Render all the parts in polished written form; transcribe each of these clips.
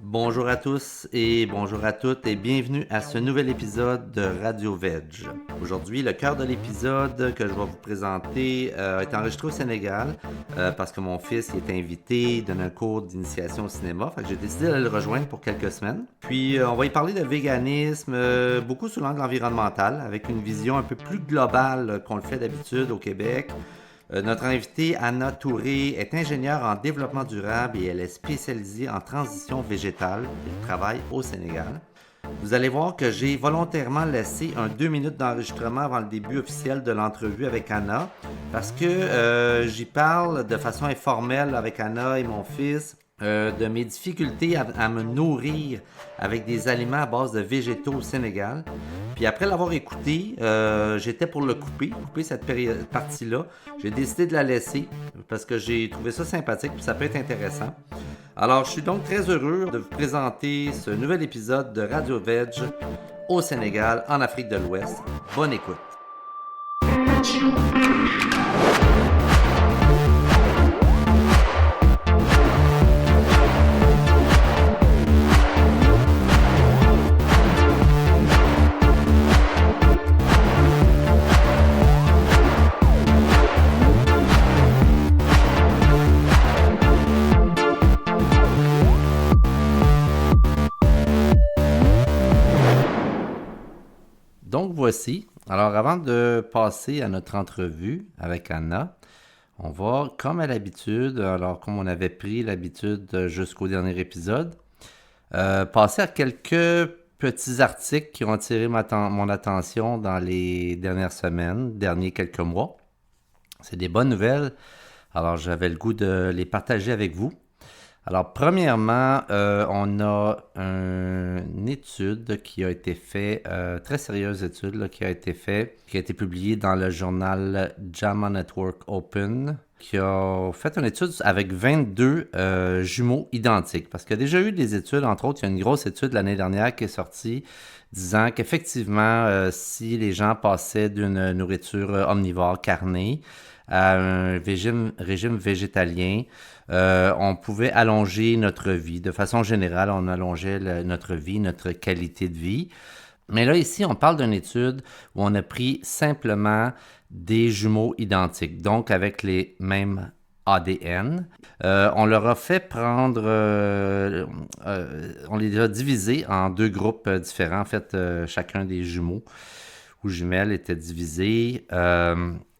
Bonjour à tous et bonjour à toutes et bienvenue à ce nouvel épisode de Radio Veg. Aujourd'hui, le cœur de l'épisode que je vais vous présenter est enregistré au Sénégal parce que mon fils y est invité, donne un cours d'initiation au cinéma. Fait que j'ai décidé d'aller le rejoindre pour quelques semaines. Puis on va y parler de véganisme, beaucoup sous l'angle environnemental, avec une vision un peu plus globale qu'on le fait d'habitude au Québec. Notre invitée, Anna Touré, est ingénieure en développement durable et elle est spécialisée en transition végétale. Elle travaille au Sénégal. Vous allez voir que j'ai volontairement laissé 2 minutes d'enregistrement avant le début officiel de l'entrevue avec Anna parce que j'y parle de façon informelle avec Anna et mon fils de mes difficultés à me nourrir avec des aliments à base de végétaux au Sénégal. Puis après l'avoir écouté, j'étais pour le couper cette partie-là. J'ai décidé de la laisser parce que j'ai trouvé ça sympathique et ça peut être intéressant. Alors, je suis donc très heureux de vous présenter ce nouvel épisode de Radio Veg au Sénégal, en Afrique de l'Ouest. Bonne écoute! Donc voici. Alors avant de passer à notre entrevue avec Anna, on va, comme à l'habitude, alors comme on avait pris l'habitude jusqu'au dernier épisode, passer à quelques petits articles qui ont attiré mon attention dans les dernières semaines, derniers quelques mois. C'est des bonnes nouvelles, alors j'avais le goût de les partager avec vous. Alors, premièrement, on a une étude qui a été faite, très sérieuse étude, là, qui a été publiée dans le journal JAMA Network Open, qui a fait une étude avec 22 jumeaux identiques. Parce qu'il y a déjà eu des études, entre autres, il y a une grosse étude l'année dernière qui est sortie, disant qu'effectivement, si les gens passaient d'une nourriture omnivore carnée à un régime végétalien, on pouvait allonger notre vie. De façon générale, on allongeait notre vie, notre qualité de vie. Mais là, ici, on parle d'une étude où on a pris simplement des jumeaux identiques, donc avec les mêmes ADN. On leur a fait prendre, on les a divisés en 2 groupes différents. En fait, chacun des jumeaux ou jumelles était divisé.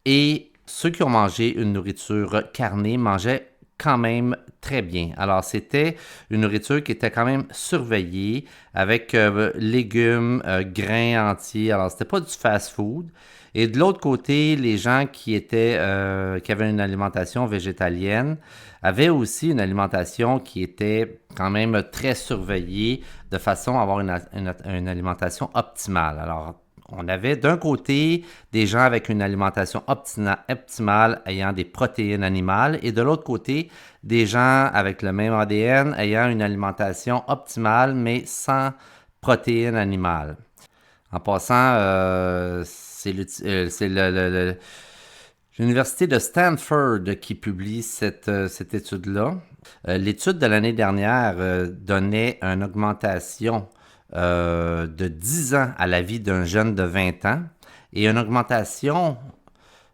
Et ceux qui ont mangé une nourriture carnée mangeaient quand même très bien. Alors, c'était une nourriture qui était quand même surveillée avec légumes, grains entiers. Alors, c'était pas du fast-food. Et de l'autre côté, les gens qui avaient une alimentation végétalienne avaient aussi une alimentation qui était quand même très surveillée de façon à avoir une alimentation optimale. Alors, on avait d'un côté des gens avec une alimentation optimale ayant des protéines animales et de l'autre côté des gens avec le même ADN ayant une alimentation optimale mais sans protéines animales. En passant, c'est l'Université de Stanford qui publie cette étude-là. L'étude de l'année dernière donnait une augmentation de 10 ans à la vie d'un jeune de 20 ans et une augmentation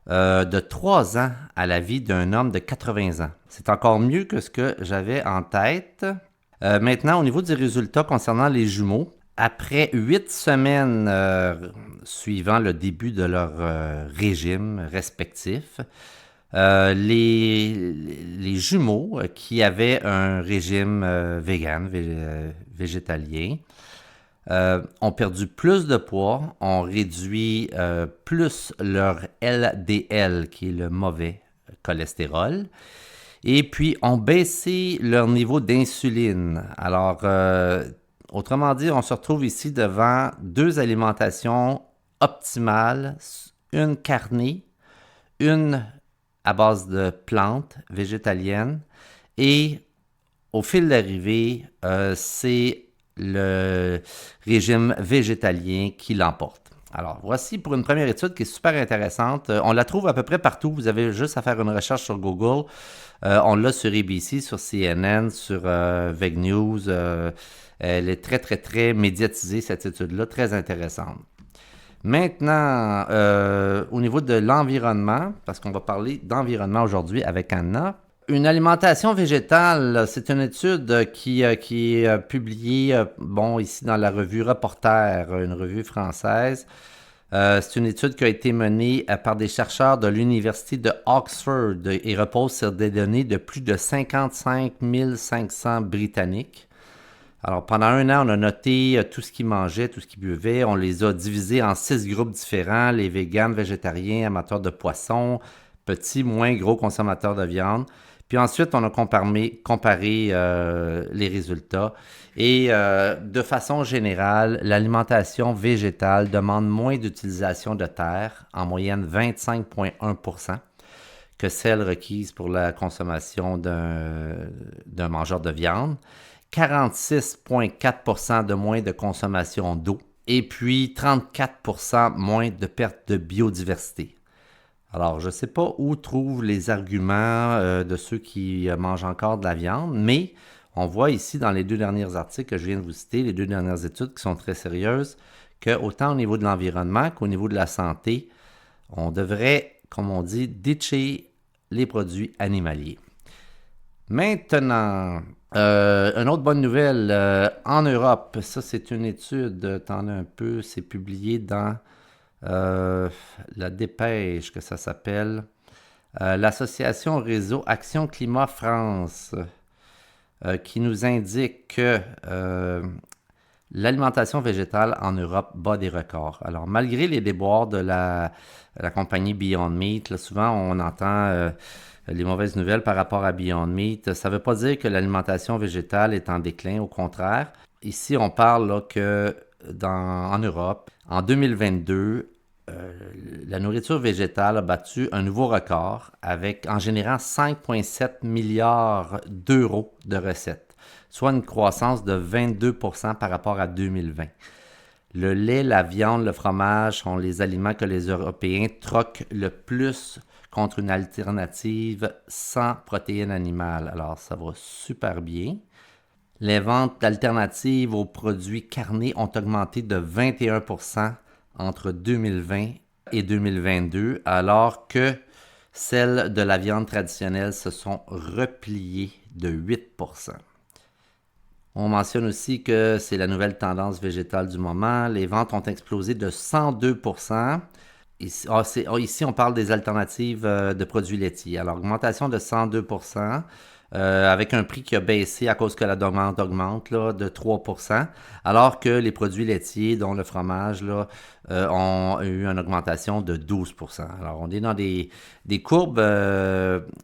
de 3 ans à la vie d'un homme de 80 ans. C'est encore mieux que ce que j'avais en tête. Maintenant, au niveau des résultats concernant les jumeaux, après 8 semaines suivant le début de leur régime respectif, les jumeaux qui avaient un régime vegan, végétalien, ont perdu plus de poids, ont réduit plus leur LDL, qui est le mauvais cholestérol, et puis ont baissé leur niveau d'insuline. Alors, autrement dit, on se retrouve ici devant 2 alimentations optimales, une carnée, une à base de plantes végétaliennes, et au fil d'arrivée, c'est le régime végétalien qui l'emporte. Alors, voici pour une première étude qui est super intéressante. On la trouve à peu près partout. Vous avez juste à faire une recherche sur Google. On l'a sur ABC, sur CNN, sur VEG News. Elle est très, très, très médiatisée, cette étude-là, très intéressante. Maintenant, au niveau de l'environnement, parce qu'on va parler d'environnement aujourd'hui avec Anna, une alimentation végétale, c'est une étude qui est publiée ici dans la revue Reporter, une revue française. C'est une étude qui a été menée par des chercheurs de l'Université de Oxford et repose sur des données de plus de 55 500 Britanniques. Alors, pendant un an, on a noté tout ce qu'ils mangeaient, tout ce qu'ils buvaient. On les a divisés en 6 groupes différents, les véganes, végétariens, amateurs de poissons, petits, moins gros consommateurs de viande. Puis ensuite, on a comparé les résultats. Et de façon générale, l'alimentation végétale demande moins d'utilisation de terre, en moyenne 25,1%, que celle requise pour la consommation d'un mangeur de viande. 46,4% de moins de consommation d'eau et puis 34% moins de perte de biodiversité. Alors, je ne sais pas où trouvent les arguments de ceux qui mangent encore de la viande, mais on voit ici dans les 2 derniers articles que je viens de vous citer, les 2 dernières études qui sont très sérieuses, que autant au niveau de l'environnement qu'au niveau de la santé, on devrait, comme on dit, ditcher les produits animaliers. Maintenant, une autre bonne nouvelle, en Europe, ça c'est une étude, attendez un peu, c'est publié dans la Dépêche que ça s'appelle, l'association Réseau Action Climat France, qui nous indique que l'alimentation végétale en Europe bat des records. Alors, malgré les déboires de la compagnie Beyond Meat, là, souvent on entend les mauvaises nouvelles par rapport à Beyond Meat. Ça ne veut pas dire que l'alimentation végétale est en déclin, au contraire. Ici, on parle là, que en Europe, en 2022, la nourriture végétale a battu un nouveau record en générant 5,7 milliards d'euros de recettes, soit une croissance de 22% par rapport à 2020. Le lait, la viande, le fromage sont les aliments que les Européens troquent le plus contre une alternative sans protéines animales. Alors, ça va super bien. Les ventes d'alternatives aux produits carnés ont augmenté de 21% entre 2020 et 2022, alors que celles de la viande traditionnelle se sont repliées de 8%. On mentionne aussi que c'est la nouvelle tendance végétale du moment. Les ventes ont explosé de 102%. Ici, on parle des alternatives de produits laitiers. Alors, augmentation de 102%, avec un prix qui a baissé à cause que la demande augmente là, de 3%, alors que les produits laitiers, dont le fromage, là, ont eu une augmentation de 12%. Alors, on est dans des courbes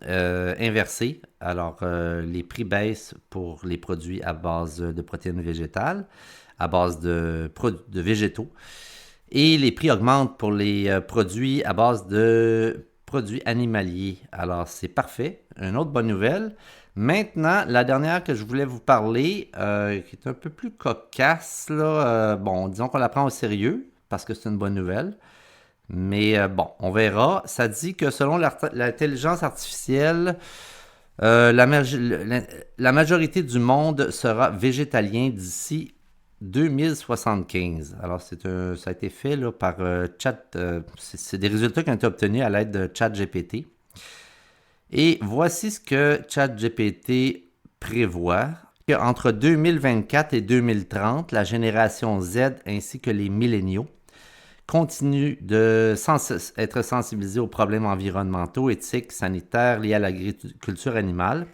inversées. Alors, les prix baissent pour les produits à base de protéines végétales, à base de végétaux. Et les prix augmentent pour les produits à base de produits animaliers. Alors, c'est parfait. Une autre bonne nouvelle. Maintenant, la dernière que je voulais vous parler, qui est un peu plus cocasse, là, disons qu'on la prend au sérieux, parce que c'est une bonne nouvelle. Mais on verra. Ça dit que selon l'intelligence artificielle, la majorité du monde sera végétalien d'ici 2075. Alors, ça a été fait là, par c'est des résultats qui ont été obtenus à l'aide de ChatGPT. Et voici ce que ChatGPT prévoit. Entre 2024 et 2030, la génération Z ainsi que les milléniaux continuent de être sensibilisés aux problèmes environnementaux, éthiques, sanitaires liés à l'agriculture animale.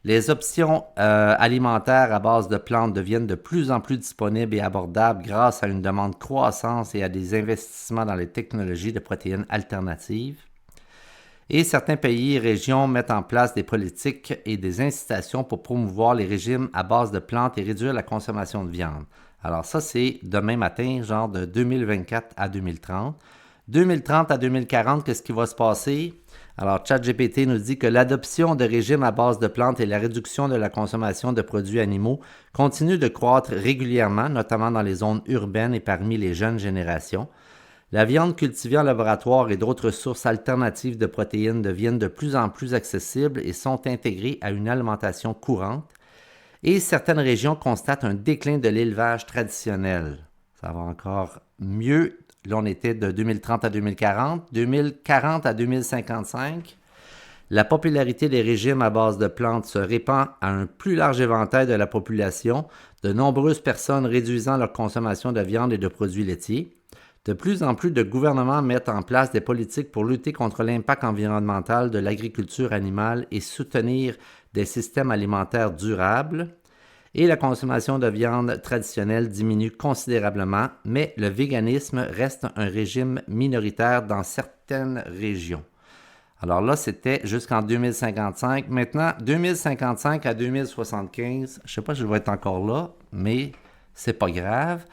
Les options alimentaires à base de plantes deviennent de plus en plus disponibles et abordables grâce à une demande croissante et à des investissements dans les technologies de protéines alternatives. Et certains pays et régions mettent en place des politiques et des incitations pour promouvoir les régimes à base de plantes et réduire la consommation de viande. Alors ça, c'est demain matin, genre de 2024 à 2030. 2030 à 2040, qu'est-ce qui va se passer? Alors, ChatGPT nous dit que l'adoption de régimes à base de plantes et la réduction de la consommation de produits animaux continuent de croître régulièrement, notamment dans les zones urbaines et parmi les jeunes générations. La viande cultivée en laboratoire et d'autres sources alternatives de protéines deviennent de plus en plus accessibles et sont intégrées à une alimentation courante. Et certaines régions constatent un déclin de l'élevage traditionnel. Ça va encore mieux. Là, on était de 2030 à 2040, 2040 à 2055. La popularité des régimes à base de plantes se répand à un plus large éventail de la population, de nombreuses personnes réduisant leur consommation de viande et de produits laitiers. De plus en plus de gouvernements mettent en place des politiques pour lutter contre l'impact environnemental de l'agriculture animale et soutenir des systèmes alimentaires durables. Et la consommation de viande traditionnelle diminue considérablement, mais le véganisme reste un régime minoritaire dans certaines régions. Alors là, c'était jusqu'en 2055. Maintenant, 2055 à 2075, je ne sais pas si je vais être encore là, mais c'est pas grave.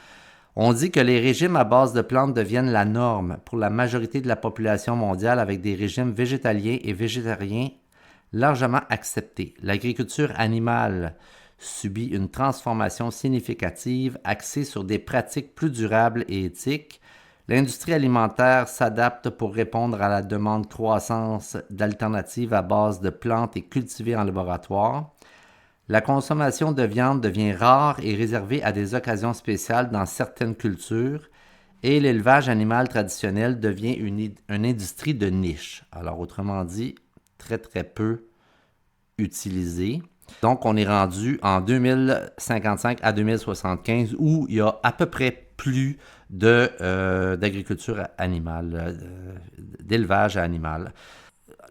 On dit que les régimes à base de plantes deviennent la norme pour la majorité de la population mondiale avec des régimes végétaliens et végétariens largement acceptés. L'agriculture animale subit une transformation significative axée sur des pratiques plus durables et éthiques. L'industrie alimentaire s'adapte pour répondre à la demande croissante d'alternatives à base de plantes et cultivées en laboratoire. La consommation de viande devient rare et réservée à des occasions spéciales dans certaines cultures et l'élevage animal traditionnel devient une industrie de niche. Alors, autrement dit, très très peu utilisée. Donc, on est rendu en 2055 à 2075 où il y a à peu près plus d'agriculture animale, d'élevage animal.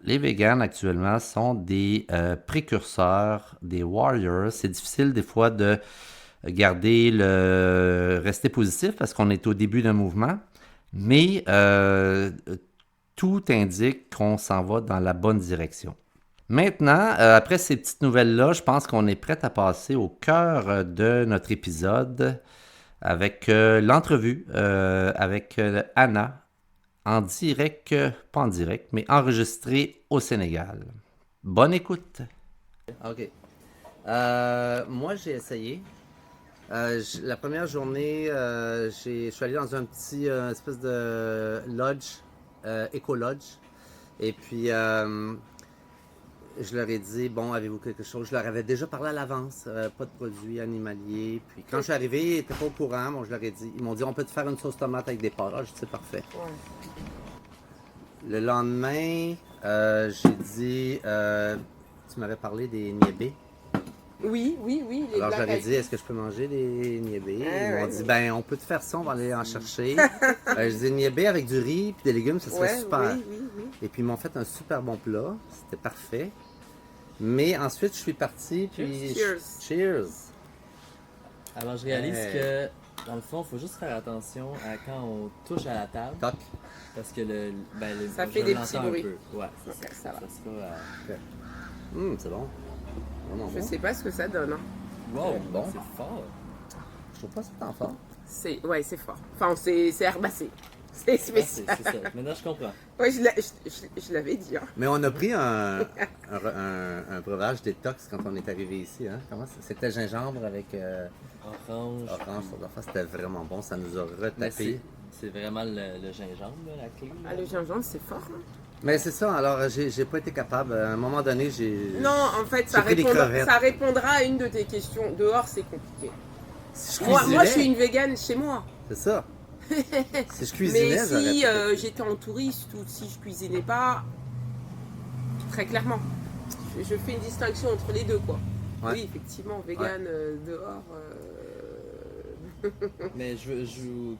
Les véganes actuellement sont des précurseurs, des warriors. C'est difficile des fois de rester positif parce qu'on est au début d'un mouvement, mais tout indique qu'on s'en va dans la bonne direction. Maintenant, après ces petites nouvelles-là, je pense qu'on est prêt à passer au cœur de notre épisode avec l'entrevue avec Anna, en direct, pas en direct, mais enregistrée au Sénégal. Bonne écoute! OK. Moi, j'ai essayé. La première journée, je suis allé dans un petit espèce de lodge, éco-lodge. Et puis, je leur ai dit, bon, avez-vous quelque chose? Je leur avais déjà parlé à l'avance, pas de produits animaliers. Puis quand je suis arrivé, ils n'étaient pas au courant. Bon, je leur ai dit, ils m'ont dit, on peut te faire une sauce tomate avec des pâtes. Ah, je dis, c'est parfait. Ouais. Le lendemain, j'ai dit, tu m'avais parlé des niébés. Oui. Alors, je leur ai dit, est-ce que je peux manger des niébés? Ils m'ont dit, ben, on peut te faire ça, on va aller en chercher. Je dis, niébés avec du riz et des légumes, ça serait super. Oui. Et puis, ils m'ont fait un super bon plat. C'était parfait. Mais ensuite, je suis parti, puis... Cheers! Alors, je réalise que, dans le fond, il faut juste faire attention à quand on touche à la table. Toc! Parce que ça fait des petits bruits. Ouais, ça va. C'est bon. Je sais pas ce que ça donne. Hein. Wow, bon. C'est fort. Je trouve pas ça tant fort. C'est fort. Enfin, c'est herbacé. C'est spécial. C'est ça. Maintenant, je comprends. Oui, je l'avais dit. Hein. Mais on a pris un breuvage détox quand on est arrivé ici. Hein? Comment ça? C'était gingembre avec orange. C'était vraiment bon. Ça nous a retapé. C'est vraiment le gingembre, la clé. Ah, le gingembre, c'est fort. Hein? Mais c'est ça, alors j'ai pas été capable. À un moment donné, j'ai. Non, en fait, ça répondra à une de tes questions. Dehors, c'est compliqué. Si moi, je suis une végane chez moi. C'est ça. Si je cuisinais, mais si j'étais en touriste ou si je cuisinais pas, très clairement, je fais une distinction entre les deux, quoi. Ouais. Oui, effectivement, végane dehors. Mais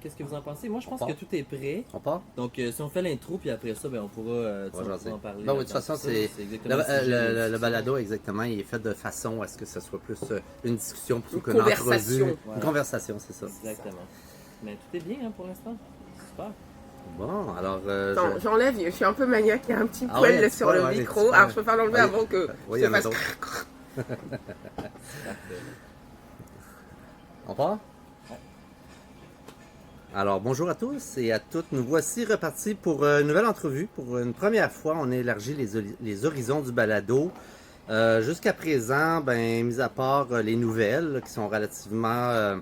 qu'est-ce que vous en pensez? Moi, je pense que tout est prêt. On part? Donc, si on fait l'intro, puis après ça, on pourra en parler. Non, de toute façon, c'est le balado, exactement, il est fait de façon à ce que ce soit plus une discussion plutôt qu'une entrevue. Une conversation, c'est ça. Exactement. Mais tout est bien pour l'instant. Super. Bon, alors... Attends, j'enlève, je suis un peu maniaque, il y a un petit poil sur le micro. Alors, je peux pas l'enlever avant que je fasse... On part? Alors, bonjour à tous et à toutes. Nous voici repartis pour une nouvelle entrevue. Pour une première fois, on a élargi les horizons du balado. Jusqu'à présent, mis à part les nouvelles qui sont relativement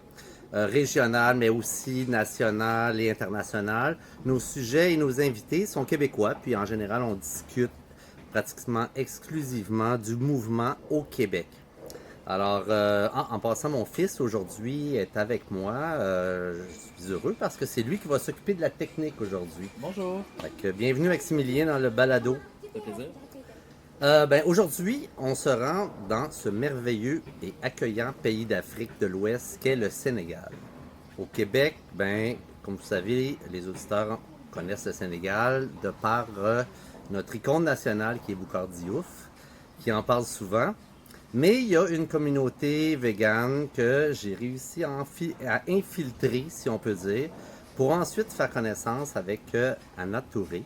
régionales, mais aussi nationales et internationales. Nos sujets et nos invités sont québécois, puis en général, on discute pratiquement exclusivement du mouvement au Québec. Alors, en passant, mon fils aujourd'hui est avec moi. Je suis heureux parce que c'est lui qui va s'occuper de la technique aujourd'hui. Bonjour. Fait que, bienvenue Maximilien dans le balado. Ça fait plaisir. Aujourd'hui, on se rend dans ce merveilleux et accueillant pays d'Afrique de l'Ouest qu'est le Sénégal. Au Québec, comme vous savez, les auditeurs connaissent le Sénégal de par notre icône nationale qui est Boucar Diouf, qui en parle souvent. Mais il y a une communauté végane que j'ai réussi à infiltrer, si on peut dire, pour ensuite faire connaissance avec Anna Touré,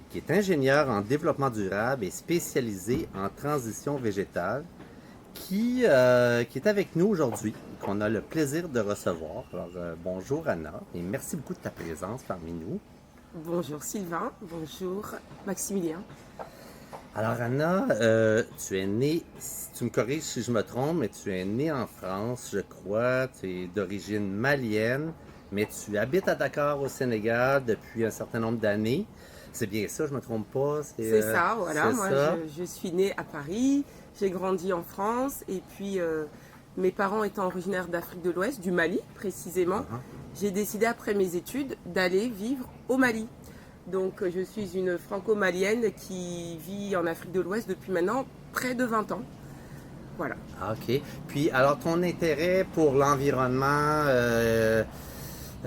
qui est ingénieure en développement durable et spécialisée en transition végétale, qui est avec nous aujourd'hui, qu'on a le plaisir de recevoir. Alors, bonjour Anna, et merci beaucoup de ta présence parmi nous. Bonjour Sylvain, bonjour Maximilien. Alors Anna, tu es née, tu me corriges si je me trompe, mais tu es née en France, je crois, tu es d'origine malienne, mais tu habites à Dakar au Sénégal depuis un certain nombre d'années. C'est bien ça, je me trompe pas? C'est ça, voilà. C'est moi, ça. je suis née à Paris, j'ai grandi en France, et puis mes parents étant originaires d'Afrique de l'Ouest, du Mali précisément, j'ai décidé après mes études d'aller vivre au Mali. Donc je suis une franco-malienne qui vit en Afrique de l'Ouest depuis maintenant près de 20 ans. Voilà. Ah, OK. Puis alors ton intérêt pour l'environnement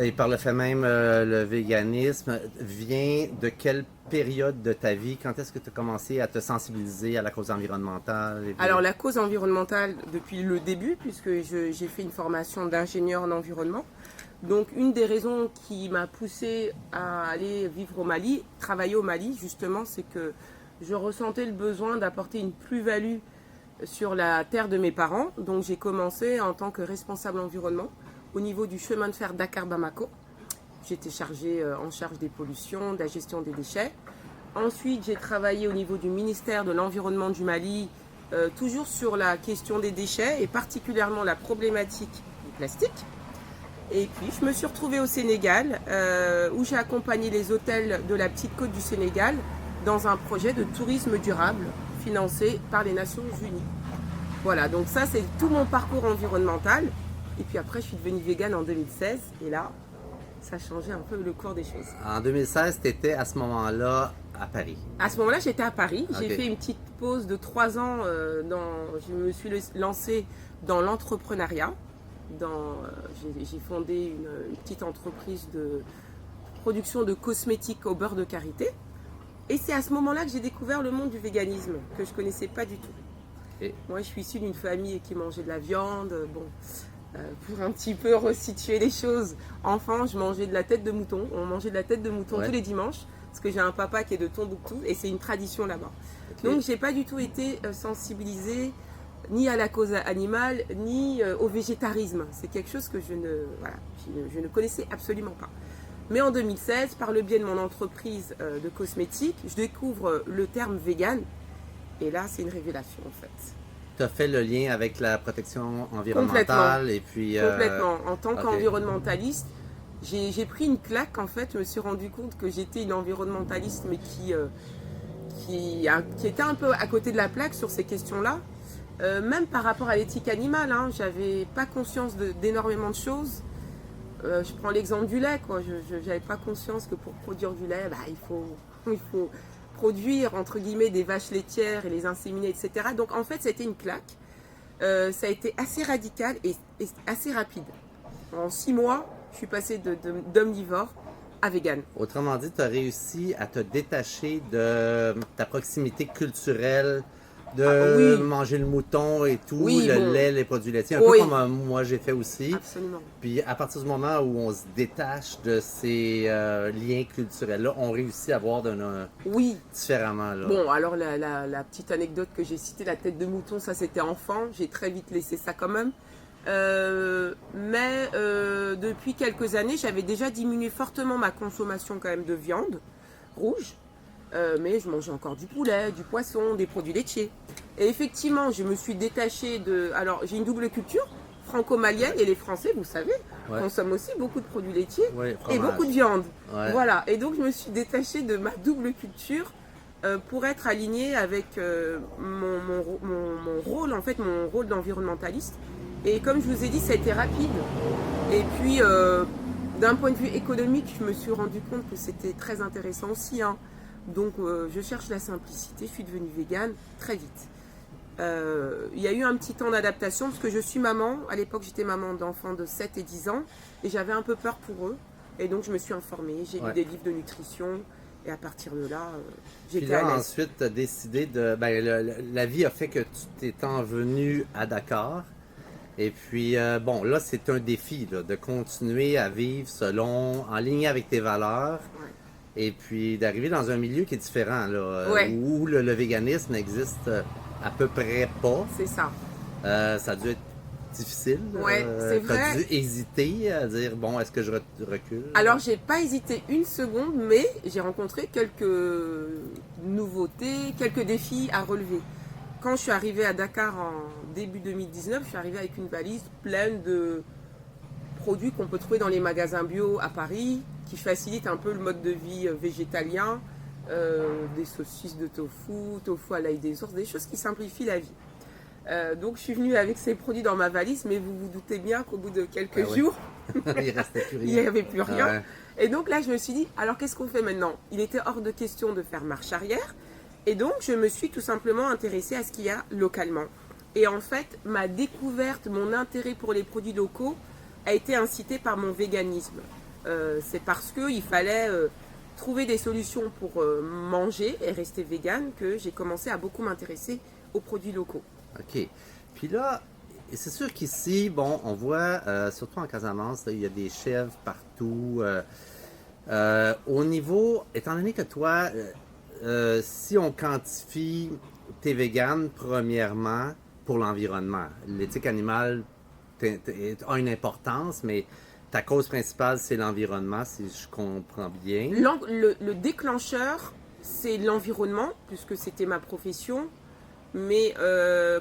et par le fait même le véganisme vient de quelle période de ta vie? Quand est-ce que tu as commencé à te sensibiliser à la cause environnementale? Alors la cause environnementale depuis le début, puisque j'ai fait une formation d'ingénieur en environnement. Donc une des raisons qui m'a poussée à aller vivre au Mali, travailler au Mali justement, c'est que je ressentais le besoin d'apporter une plus-value sur la terre de mes parents. Donc j'ai commencé en tant que responsable environnement au niveau du chemin de fer Dakar-Bamako. J'étais en charge des pollutions, de la gestion des déchets. Ensuite j'ai travaillé au niveau du ministère de l'Environnement du Mali, toujours sur la question des déchets et particulièrement la problématique du plastique. Et puis, je me suis retrouvée au Sénégal, où j'ai accompagné les hôtels de la petite côte du Sénégal dans un projet de tourisme durable financé par les Nations Unies. Voilà, donc ça, c'est tout mon parcours environnemental. Et puis après, je suis devenue végane en 2016. Et là, ça a changé un peu le cours des choses. En 2016, tu étais à ce moment-là à Paris. À ce moment-là, j'étais à Paris. Okay. J'ai fait une petite pause de 3 ans. Je me suis lancée dans l'entrepreneuriat. J'ai fondé une petite entreprise de production de cosmétiques au beurre de karité. Et c'est à ce moment-là que j'ai découvert le monde du véganisme, que je ne connaissais pas du tout. Et... Moi, je suis issue d'une famille qui mangeait de la viande. Pour un petit peu resituer les choses, enfant, je mangeais de la tête de mouton. On mangeait de la tête de mouton tous les dimanches, parce que j'ai un papa qui est de Tombouctou, et c'est une tradition là-bas. Okay. Donc, je n'ai pas du tout été sensibilisée ni à la cause animale, ni au végétarisme. C'est quelque chose que je ne connaissais absolument pas. Mais en 2016, par le biais de mon entreprise de cosmétiques, je découvre le terme vegan. Et là, c'est une révélation en fait. Tu as fait le lien avec la protection environnementale complètement. et puis... Complètement. En tant qu'environnementaliste, j'ai pris une claque en fait. Je me suis rendu compte que j'étais une environnementaliste, mais qui était un peu à côté de la plaque sur ces questions-là. Même par rapport à l'éthique animale, j'avais pas conscience d'énormément de choses. Je prends l'exemple du lait, quoi. Je n'avais pas conscience que pour produire du lait, il faut produire entre guillemets des vaches laitières et les inséminer, etc. Donc en fait, c'était une claque. Ça a été assez radical et assez rapide. En 6 mois, je suis passée d'omnivore à vegan. Autrement dit, tu as réussi à te détacher de ta proximité culturelle, de manger le mouton et tout, lait, les produits laitiers, un peu comme moi j'ai fait aussi. Absolument. Puis à partir du moment où on se détache de ces liens culturels-là, on réussit à voir différemment. Là. Bon, alors la petite anecdote que j'ai citée, la tête de mouton, ça c'était enfant, j'ai très vite laissé ça quand même. Mais depuis quelques années, j'avais déjà diminué fortement ma consommation quand même de viande rouge. Mais je mangeais encore du poulet, du poisson, des produits laitiers. Et effectivement, je me suis détachée de... Alors, j'ai une double culture, franco-malienne et les Français, vous savez, Ouais. consomment aussi beaucoup de produits laitiers Oui, et fromage. beaucoup de viande. Ouais. Voilà, et donc je me suis détachée de ma double culture pour être alignée avec mon rôle, en fait, mon rôle d'environnementaliste. Et comme je vous ai dit, ça a été rapide. Et puis, d'un point de vue économique, je me suis rendu compte que c'était très intéressant aussi. Hein. Donc, je cherche la simplicité. Je suis devenue végane très vite. Il y a eu un petit temps d'adaptation parce que je suis maman. À l'époque, j'étais maman d'enfants de 7 et 10 ans et j'avais un peu peur pour eux. Et donc, je me suis informée. J'ai lu des livres de nutrition et à partir de là, Puis j'étais à là, l'aise. ensuite, tu as décidé de. Ben, la vie a fait que tu t'es envenu à Dakar. Et puis, bon, là, c'est un défi là, de continuer à vivre en ligne avec tes valeurs. Ouais. Et puis, d'arriver dans un milieu qui est différent, là, Ouais. où le véganisme n'existe à peu près pas. C'est ça. Ça a dû être difficile. Ouais, c'est vrai. T'as dû hésiter à dire, bon, est-ce que je recule? Alors, j'ai pas hésité une seconde, mais j'ai rencontré quelques nouveautés, quelques défis à relever. Quand je suis arrivée à Dakar en début 2019, je suis arrivée avec une valise pleine de produits qu'on peut trouver dans les magasins bio à Paris, qui facilitent un peu le mode de vie végétalien, des saucisses de tofu à l'ail des ours, des choses qui simplifient la vie. Donc je suis venue avec ces produits dans ma valise, mais vous vous doutez bien qu'au bout de quelques jours, Il restait plus il n'y rien. avait plus rien. Ouais. Et donc là, je me suis dit, alors qu'est-ce qu'on fait maintenant? Il était hors de question de faire marche arrière. Et donc, je me suis tout simplement intéressée à ce qu'il y a localement. Et en fait, ma découverte, mon intérêt pour les produits locaux a été incité par mon véganisme. C'est parce qu'il fallait trouver des solutions pour manger et rester végane que j'ai commencé à beaucoup m'intéresser aux produits locaux. OK. Puis là, c'est sûr qu'ici, bon, on voit, surtout en Casamance, là, il y a des chèvres partout. Au niveau, étant donné que toi, si on quantifie t'es végane, premièrement, pour l'environnement, l'éthique animale a une importance, mais ta cause principale, c'est l'environnement, si je comprends bien. Le déclencheur, c'est l'environnement, puisque c'était ma profession. Mais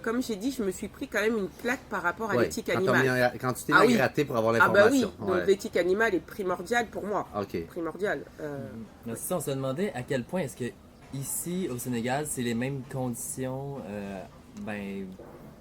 comme j'ai dit, je me suis pris quand même une claque par rapport à Ouais, l'éthique quand animale. quand tu t'es Ah oui. gratté pour avoir Ah bah oui, l'information. donc l'éthique animale est primordiale pour moi. OK. Primordiale. Mais c'est ça, on se demandait à quel point est-ce que ici au Sénégal, c'est les mêmes conditions, ben,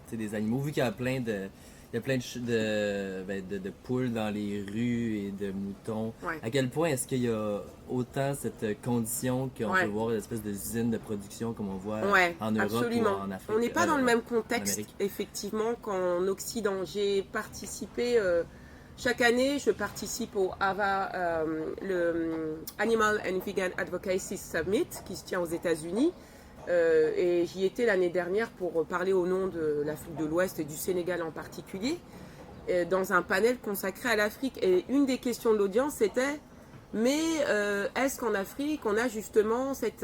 tu sais, des animaux, vu qu'il y a plein de, il y a plein de poules dans les rues et de moutons. Ouais. À quel point est-ce qu'il y a autant cette condition qu'on Ouais. peut voir une espèce d'usine de production comme on voit Ouais, en Europe absolument. ou en Afrique? On n'est pas dans le même en contexte, Amérique. effectivement, qu'en Occident. J'ai participé, chaque année, je participe au AVA, le Animal and Vegan Advocacy Summit, qui se tient aux États-Unis. Et j'y étais l'année dernière pour parler au nom de l'Afrique de l'Ouest et du Sénégal en particulier, dans un panel consacré à l'Afrique. Et une des questions de l'audience, c'était mais est-ce qu'en Afrique, on a justement cet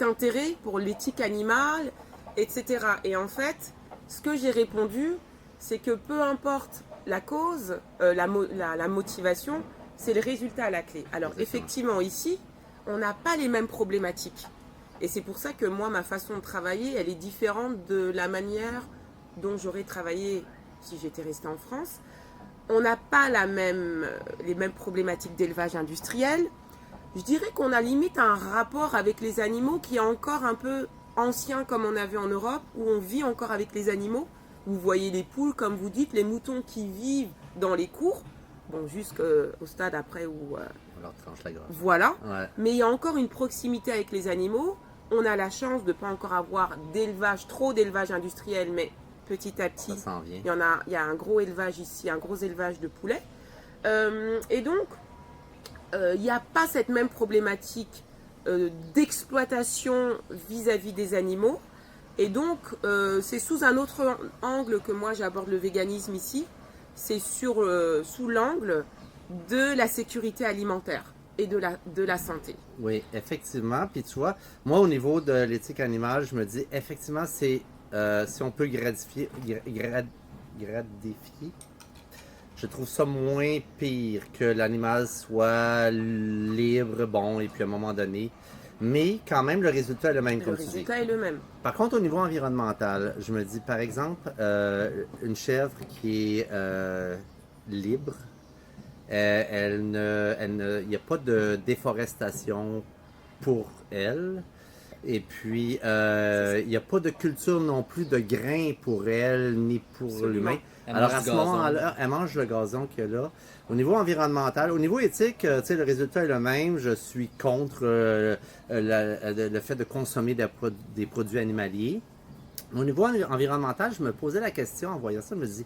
intérêt pour l'éthique animale, etc. Et en fait, ce que j'ai répondu, c'est que peu importe la cause, la motivation, c'est le résultat à la clé. Alors Exactement. effectivement, ici, on n'a pas les mêmes problématiques. Et c'est pour ça que moi, ma façon de travailler, elle est différente de la manière dont j'aurais travaillé si j'étais restée en France. On n'a pas les mêmes problématiques d'élevage industriel. Je dirais qu'on a limite un rapport avec les animaux qui est encore un peu ancien comme on avait en Europe, où on vit encore avec les animaux. Vous voyez les poules, comme vous dites, les moutons qui vivent dans les cours, bon, jusqu'au stade après où... On leur tranche la gorge. Voilà. Ouais. Mais il y a encore une proximité avec les animaux. On a la chance de ne pas encore avoir trop d'élevage industriel, mais petit à petit, Ça s'en vient. il y a un gros élevage ici, un gros élevage de poulets. Et donc, il n'y a pas cette même problématique d'exploitation vis-à-vis des animaux. Et donc, c'est sous un autre angle que moi j'aborde le véganisme ici. C'est sous l'angle de la sécurité alimentaire et de la santé. Oui, effectivement. Puis tu vois, moi au niveau de l'éthique animale, je me dis effectivement, c'est si on peut gratifier, je trouve ça moins pire que l'animal soit libre, bon, et puis à un moment donné, Mais quand même, le résultat est le même, Le comme tu dis. résultat est le même. Par contre, au niveau environnemental, je me dis, par exemple, une chèvre qui est libre, il n'y a pas de déforestation pour elle. Et puis, il n'y a pas de culture non plus de grains pour elle, ni pour Absolument. l'humain. Elle Alors, mange à du ce gazon. moment-là, elle mange le gazon qu'il y a là. Au niveau environnemental, au niveau éthique, tu sais, le résultat est le même. Je suis contre le fait de consommer des produits animaliers. Au niveau environnemental, je me posais la question en voyant ça. Je me dis,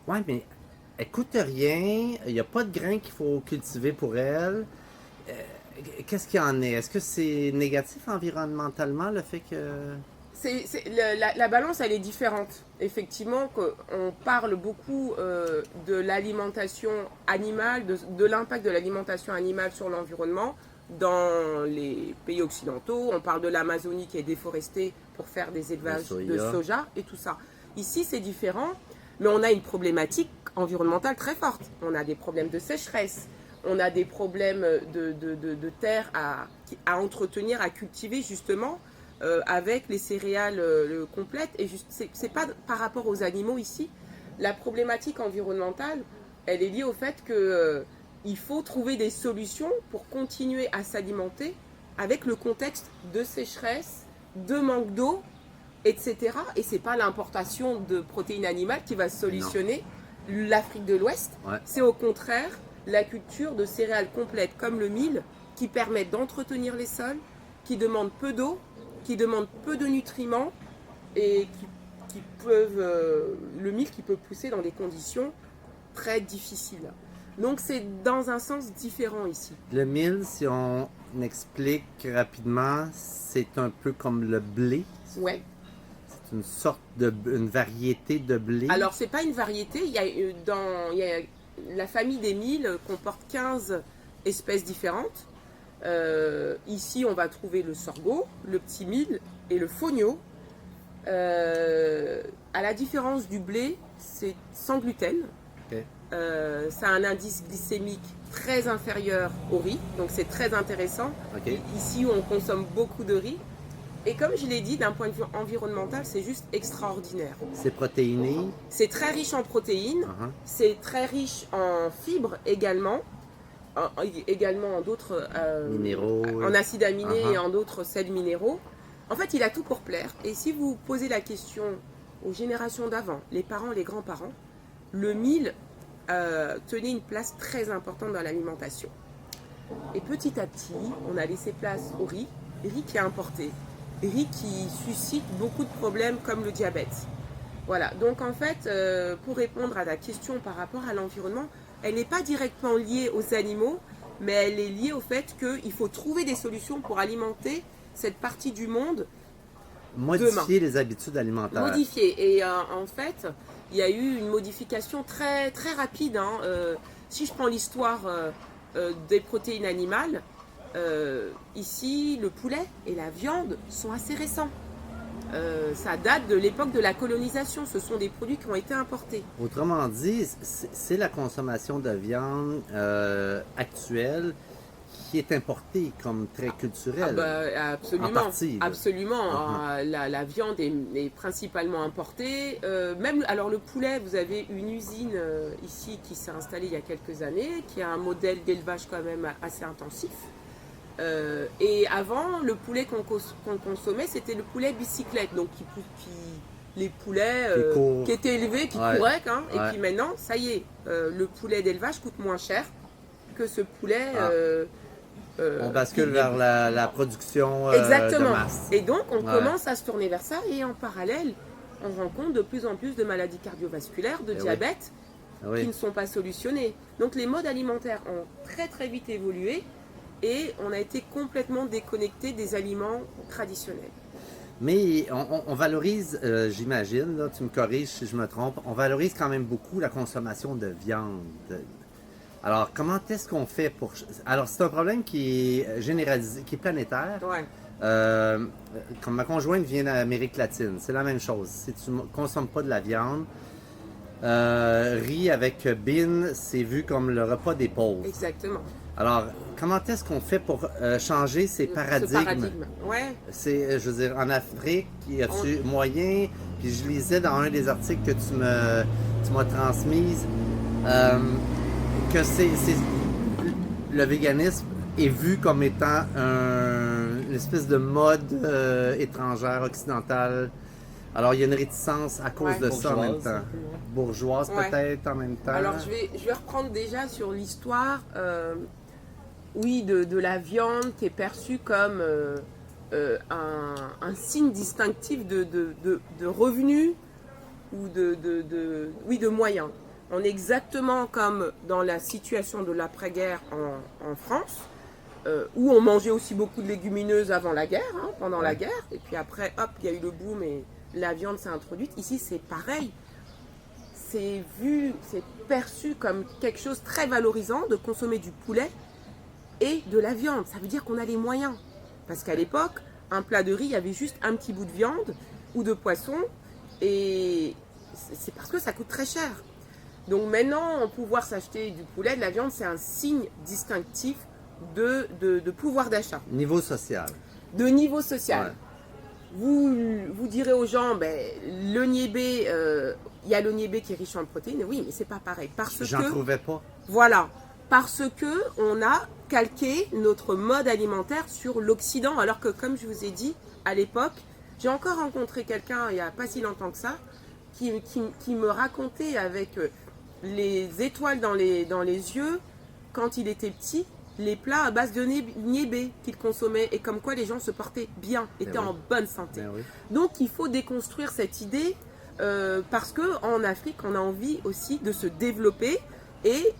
ouais, mais elle coûte rien. Il n'y a pas de grains qu'il faut cultiver pour elle. Qu'est-ce qu'il y en est? Est-ce que c'est négatif environnementalement, le fait que... La balance, elle est différente. Effectivement, on parle beaucoup de l'alimentation animale, de l'impact de l'alimentation animale sur l'environnement dans les pays occidentaux. On parle de l'Amazonie qui est déforestée pour faire des élevages de soja et tout ça. Ici, c'est différent, mais on a une problématique environnementale très forte. On a des problèmes de sécheresse, on a des problèmes de terre à entretenir, à cultiver justement. Avec les céréales complètes. Et c'est pas par rapport aux animaux ici. La problématique environnementale, elle est liée au fait que il faut trouver des solutions pour continuer à s'alimenter avec le contexte de sécheresse, de manque d'eau, etc. Et c'est pas l'importation de protéines animales qui va solutionner l'Afrique de l'Ouest. Ouais. C'est au contraire la culture de céréales complètes comme le mil qui permettent d'entretenir les sols, qui demandent peu d'eau, qui demandent peu de nutriments et qui peuvent, le mil qui peut pousser dans des conditions très difficiles. Donc c'est dans un sens différent ici. Le mil, si on explique rapidement, c'est un peu comme le blé. Ouais. C'est une sorte une variété de blé. Alors c'est pas une variété, il y a la famille des milles comporte 15 espèces différentes. Ici, on va trouver le sorgho, le petit mil et le fonio. À la différence du blé, c'est sans gluten. Okay. Ça a un indice glycémique très inférieur au riz, donc c'est très intéressant. Okay. Ici, on consomme beaucoup de riz. Et comme je l'ai dit, d'un point de vue environnemental, c'est juste extraordinaire. C'est protéiné. C'est très riche en protéines, c'est très riche en fibres également. Également en d'autres minéraux, en acides aminés et en d'autres sels minéraux. En fait, il a tout pour plaire. Et si vous posez la question aux générations d'avant, les parents, les grands-parents, le mil tenait une place très importante dans l'alimentation. Et petit à petit, on a laissé place au riz qui est importé, riz qui suscite beaucoup de problèmes comme le diabète. Voilà, donc en fait, pour répondre à la question par rapport à l'environnement, elle n'est pas directement liée aux animaux, mais elle est liée au fait qu'il faut trouver des solutions pour alimenter cette partie du monde. Modifier les habitudes alimentaires. Modifier. Et en fait, il y a eu une modification très, très rapide. Si je prends l'histoire des protéines animales, ici, le poulet et la viande sont assez récents. Ça date de l'époque de la colonisation. Ce sont des produits qui ont été importés. Autrement dit, c'est la consommation de viande actuelle qui est importée comme très culturelle. Absolument. En partie. Absolument. La viande est principalement importée. Alors le poulet, vous avez une usine ici qui s'est installée il y a quelques années, qui a un modèle d'élevage quand même assez intensif. Et avant, le poulet qu'on consommait, c'était le poulet bicyclette, donc les poulets qui étaient élevés, qui couraient. Et puis maintenant, ça y est, le poulet d'élevage coûte moins cher que ce poulet. On bascule vers la production Exactement. de masse. Et donc, on commence à se tourner vers ça. Et en parallèle, on rencontre de plus en plus de maladies cardiovasculaires, de diabète, qui ne sont pas solutionnées. Donc, les modes alimentaires ont très très vite évolué. Et on a été complètement déconnecté des aliments traditionnels. Mais on valorise, j'imagine, là, tu me corriges si je me trompe, on valorise quand même beaucoup la consommation de viande. Alors, comment est-ce qu'on fait pour... Alors, c'est un problème qui est généralisé, qui est planétaire. Ouais. Comme ma conjointe vient d'Amérique latine, c'est la même chose. Si tu ne consommes pas de la viande, riz avec bean, c'est vu comme le repas des pauvres. Exactement. Alors, comment est-ce qu'on fait pour changer ces paradigmes? Ce paradigme, ouais. C'est, je veux dire, en Afrique, y a-tu moyen? Puis je lisais dans un des articles que tu m'as transmis que le véganisme est vu comme étant une espèce de mode étrangère, occidentale. Alors, il y a une réticence à cause de ça en même temps. Bourgeoise peut-être en même temps. Alors, je vais reprendre déjà sur l'histoire, oui, de la viande qui est perçue comme un signe distinctif de revenus ou de moyens. On est exactement comme dans la situation de l'après-guerre en France, où on mangeait aussi beaucoup de légumineuses avant la guerre, pendant la guerre, et puis après, hop, il y a eu le boom et la viande s'est introduite. Ici, c'est pareil. C'est perçu comme quelque chose de très valorisant de consommer du poulet et de la viande. Ça veut dire qu'on a les moyens. Parce qu'à l'époque, un plat de riz, il y avait juste un petit bout de viande ou de poisson, et c'est parce que ça coûte très cher. Donc maintenant, pouvoir s'acheter du poulet, de la viande, c'est un signe distinctif de pouvoir d'achat. Niveau social. De niveau social. Ouais. Vous direz aux gens, le niébé, il y a le niébé qui est riche en protéines. Oui, mais c'est pas pareil. J'en trouvais pas. Voilà. Parce que on a calqué notre mode alimentaire sur l'Occident, alors que, comme je vous ai dit, à l'époque, j'ai encore rencontré quelqu'un il n'y a pas si longtemps que ça, qui me racontait avec les étoiles dans les yeux, quand il était petit, les plats à base de niébé qu'il consommait, et comme quoi les gens se portaient bien, étaient en bonne santé. Oui. Donc il faut déconstruire cette idée, parce qu'en Afrique, on a envie aussi de se développer, et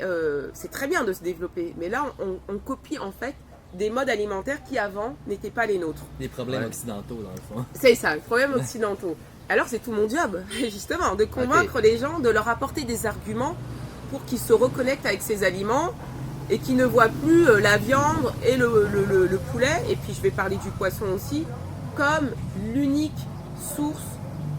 c'est très bien de se développer, mais là on copie en fait des modes alimentaires qui avant n'étaient pas les nôtres. Des problèmes occidentaux dans le fond. C'est ça, les problèmes occidentaux. Alors c'est tout mon job, justement, de convaincre les gens, de leur apporter des arguments pour qu'ils se reconnectent avec ces aliments et qu'ils ne voient plus la viande et le poulet, et puis je vais parler du poisson aussi, comme l'unique source,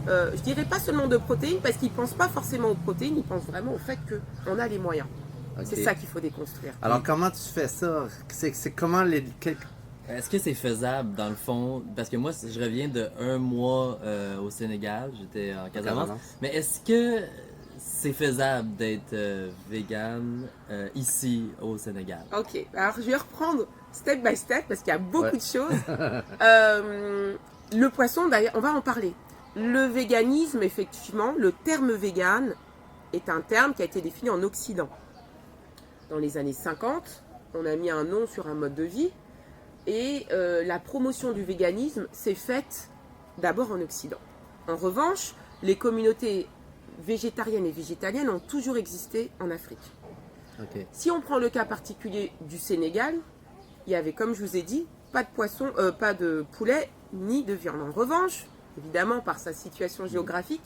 je dirais pas seulement de protéines, parce qu'ils ne pensent pas forcément aux protéines, ils pensent vraiment au fait qu'on a les moyens. Okay. C'est ça qu'il faut déconstruire. Alors comment tu fais ça? C'est comment Est-ce que c'est faisable dans le fond? Parce que moi, je reviens de 1 mois au Sénégal, j'étais en Casamance. Mais est-ce que c'est faisable d'être vegan ici au Sénégal? Ok, alors je vais reprendre step by step parce qu'il y a beaucoup de choses. Le poisson, d'ailleurs, on va en parler. Le véganisme, effectivement, le terme vegan est un terme qui a été défini en Occident. Dans les années 50, on a mis un nom sur un mode de vie. Et la promotion du véganisme s'est faite d'abord en Occident. En revanche, les communautés végétariennes et végétaliennes ont toujours existé en Afrique. Okay. Si on prend le cas particulier du Sénégal, il y avait, comme je vous ai dit, pas de poisson, pas de poulet ni de viande. En revanche, évidemment par sa situation géographique,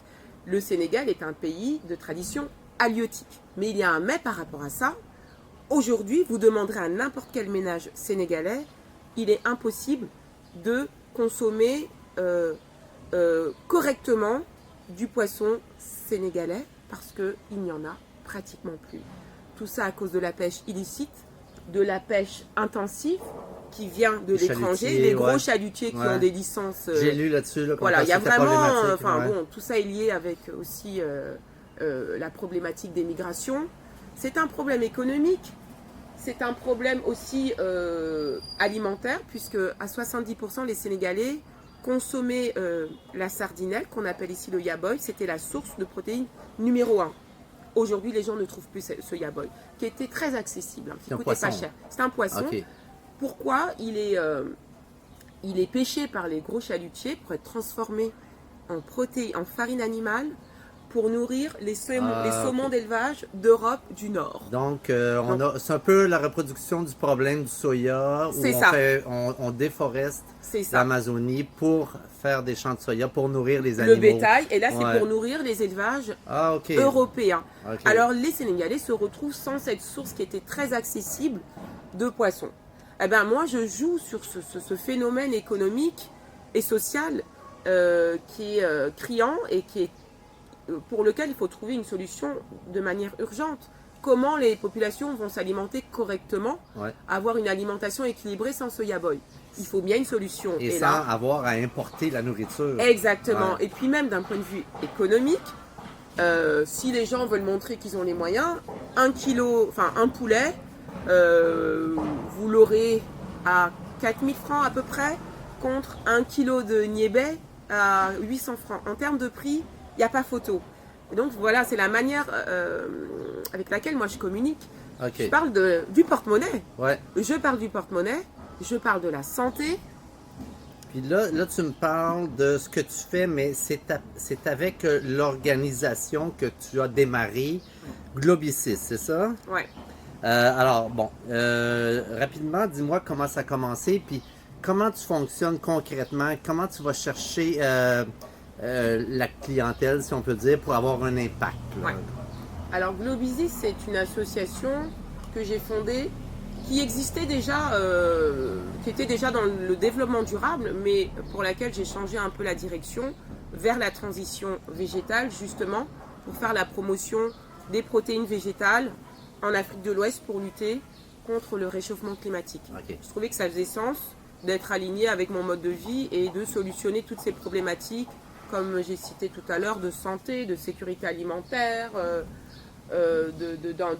le Sénégal est un pays de tradition halieutique. Mais il y a un mais par rapport à ça. Aujourd'hui, vous demanderez à n'importe quel ménage sénégalais, il est impossible de consommer correctement du poisson sénégalais parce qu'il n'y en a pratiquement plus. Tout ça à cause de la pêche illicite, de la pêche intensive qui vient de l'étranger, les gros chalutiers qui ont des licences. J'ai lu là-dessus. Voilà, il y a vraiment, bon, tout ça est lié avec aussi la problématique des migrations. C'est un problème économique. C'est un problème aussi alimentaire, puisque à 70% les Sénégalais consommaient la sardinelle, qu'on appelle ici le yaboy. C'était la source de protéines numéro 1. Aujourd'hui, les gens ne trouvent plus ce yaboy, qui était très accessible, qui coûtait pas cher. C'est un poisson. Okay. Pourquoi il est pêché par les gros chalutiers pour être transformé en farine animale, pour nourrir les saumons d'élevage d'Europe du Nord. Donc, c'est un peu la reproduction du problème du soya, où on déforeste l'Amazonie pour faire des champs de soya, pour nourrir les animaux. Le bétail, et là c'est pour nourrir les élevages européens. Okay. Alors les Sénégalais se retrouvent sans cette source qui était très accessible de poissons. Eh ben, moi je joue sur ce phénomène économique et social qui est criant et qui est pour lequel il faut trouver une solution de manière urgente. comment les populations vont s'alimenter correctement, Ouais. avoir une alimentation équilibrée sans soya boy. Il faut bien une solution. Et sans avoir à importer la nourriture. Exactement. Ouais. Et puis même d'un point de vue économique, si les gens veulent montrer qu'ils ont les moyens, un poulet, vous l'aurez à 4000 francs à peu près, contre 1 kilo de niébé à 800 francs. En termes de prix, il n'y a pas photo. Et donc voilà, c'est la manière avec laquelle moi je communique. OK. Je parle du porte-monnaie. Ouais. Je parle du porte-monnaie, je parle de la santé. Puis là, tu me parles de ce que tu fais, mais c'est avec l'organisation que tu as démarré, Globicis, c'est ça? Ouais. Alors, bon, rapidement, dis-moi comment ça a commencé, puis comment tu fonctionnes concrètement, comment tu vas chercher la clientèle, si on peut dire, pour avoir un impact. Là. Ouais. Alors, Globicis, c'est une association que j'ai fondée qui existait déjà, qui était déjà dans le développement durable, mais pour laquelle j'ai changé un peu la direction vers la transition végétale, justement, pour faire la promotion des protéines végétales en Afrique de l'Ouest pour lutter contre le réchauffement climatique. OK. Je trouvais que ça faisait sens d'être aligné avec mon mode de vie et de solutionner toutes ces problématiques, comme j'ai cité tout à l'heure, de santé, de sécurité alimentaire,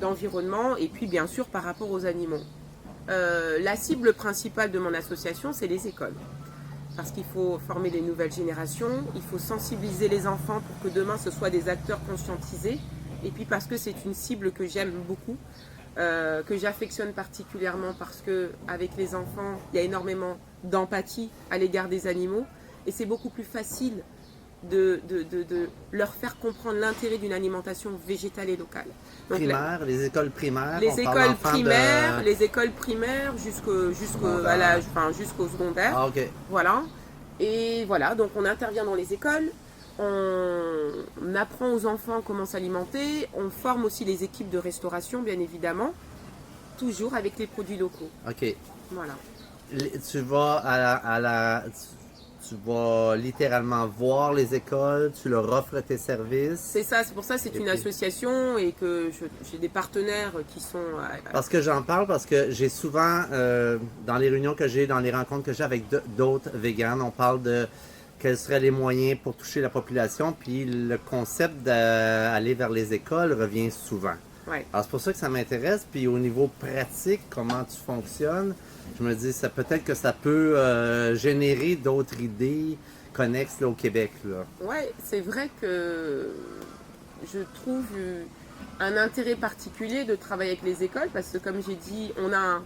d'environnement et puis bien sûr par rapport aux animaux. La cible principale de mon association, c'est les écoles. Parce qu'il faut former les nouvelles générations, il faut sensibiliser les enfants pour que demain ce soit des acteurs conscientisés. Et puis parce que c'est une cible que j'aime beaucoup, que j'affectionne particulièrement parce que avec les enfants, il y a énormément d'empathie à l'égard des animaux. Et c'est beaucoup plus facile de leur faire comprendre l'intérêt d'une alimentation végétale et locale. Donc, Les écoles primaires. les écoles primaires jusqu'au secondaire. Ah, OK. Voilà. Et voilà, donc on intervient dans les écoles, on apprend aux enfants comment s'alimenter, on forme aussi les équipes de restauration, bien évidemment, toujours avec les produits locaux. OK. Voilà. Tu vas tu vas littéralement voir les écoles, tu leur offres tes services. C'est ça, c'est pour ça que c'est une association et que j'ai des partenaires qui sont... Parce que j'en parle, parce que j'ai souvent, dans les réunions que j'ai, dans les rencontres que j'ai avec d'autres véganes, on parle de quels seraient les moyens pour toucher la population, puis le concept d'aller vers les écoles revient souvent. Ouais. Alors c'est pour ça que ça m'intéresse, puis au niveau pratique, comment tu fonctionnes, je me dis, ça peut-être que ça peut générer d'autres idées connexes là, au Québec. Là. Ouais, c'est vrai que je trouve un intérêt particulier de travailler avec les écoles parce que, comme j'ai dit, on a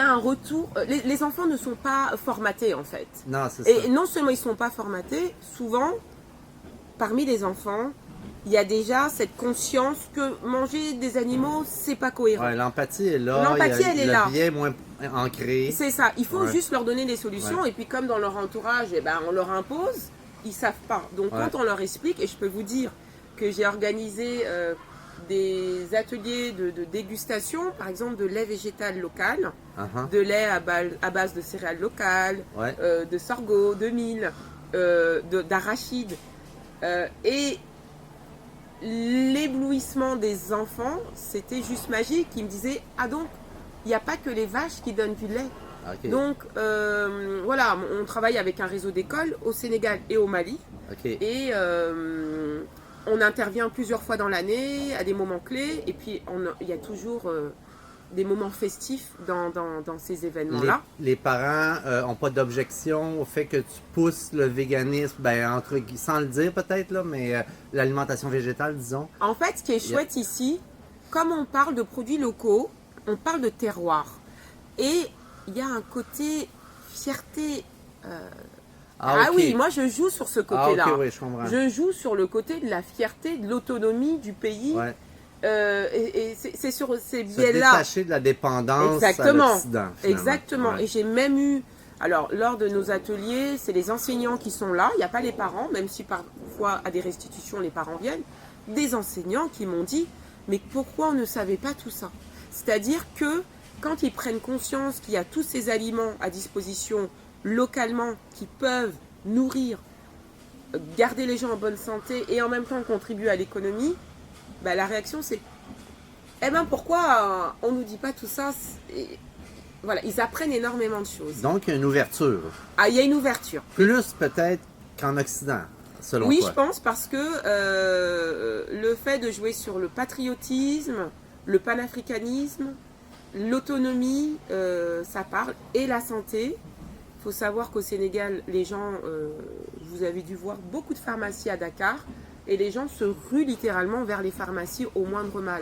un retour. Les enfants ne sont pas formatés en fait. Non, c'est ça. Et non seulement ils ne sont pas formatés, souvent, parmi les enfants, il y a déjà cette conscience que manger des animaux, c'est pas cohérent. Ouais, l'empathie est là. L'empathie, elle est là. Le biais est moins ancré. C'est ça. Il faut Ouais. juste leur donner des solutions. Ouais. Et puis, comme dans leur entourage, eh ben, on leur impose, ils savent pas. Donc, Ouais. quand on leur explique, et je peux vous dire que j'ai organisé des ateliers de dégustation, par exemple de lait végétal local, Uh-huh. de lait à base de céréales locales, Ouais. de sorgho, de mil, d'arachide. Et l'éblouissement des enfants, c'était juste magique. Ils me disaient, ah donc, il n'y a pas que les vaches qui donnent du lait. OK. Donc, voilà, on travaille avec un réseau d'écoles au Sénégal et au Mali. OK. Et on intervient plusieurs fois dans l'année à des moments clés. Et puis, il y a toujours des moments festifs dans ces événements-là. Les parents n'ont pas d'objection au fait que tu pousses le véganisme, ben, sans le dire peut-être, là, mais l'alimentation végétale, disons. En fait, ce qui est chouette ici, comme on parle de produits locaux, on parle de terroir. Et il y a un côté fierté. OK. Oui, moi je joue sur ce côté-là. Ah, OK, oui, je comprends. Je joue sur le côté de la fierté, de l'autonomie du pays. Ouais. Et c'est sur ces Se biais-là. détacher de la dépendance Exactement. à l'Occident. finalement. Exactement. Ouais. Et j'ai même eu. Alors, lors de nos ateliers, c'est les enseignants qui sont là. Il n'y a pas les parents, même si parfois à des restitutions, les parents viennent. Des enseignants qui m'ont dit, mais pourquoi on ne savait pas tout ça? C'est-à-dire que quand ils prennent conscience qu'il y a tous ces aliments à disposition localement qui peuvent nourrir, garder les gens en bonne santé et en même temps contribuer à l'économie, bah, la réaction c'est Eh bien, pourquoi on nous dit pas tout ça? Voilà, ils apprennent énormément de choses. Donc, il y a une ouverture. Ah, il y a une ouverture. Plus peut-être qu'en Occident, selon Oui, toi. je pense, parce que le fait de jouer sur le patriotisme, le panafricanisme, l'autonomie, ça parle, et la santé. Il faut savoir qu'au Sénégal, les gens, vous avez dû voir beaucoup de pharmacies à Dakar, et les gens se ruent littéralement vers les pharmacies au moindre mal.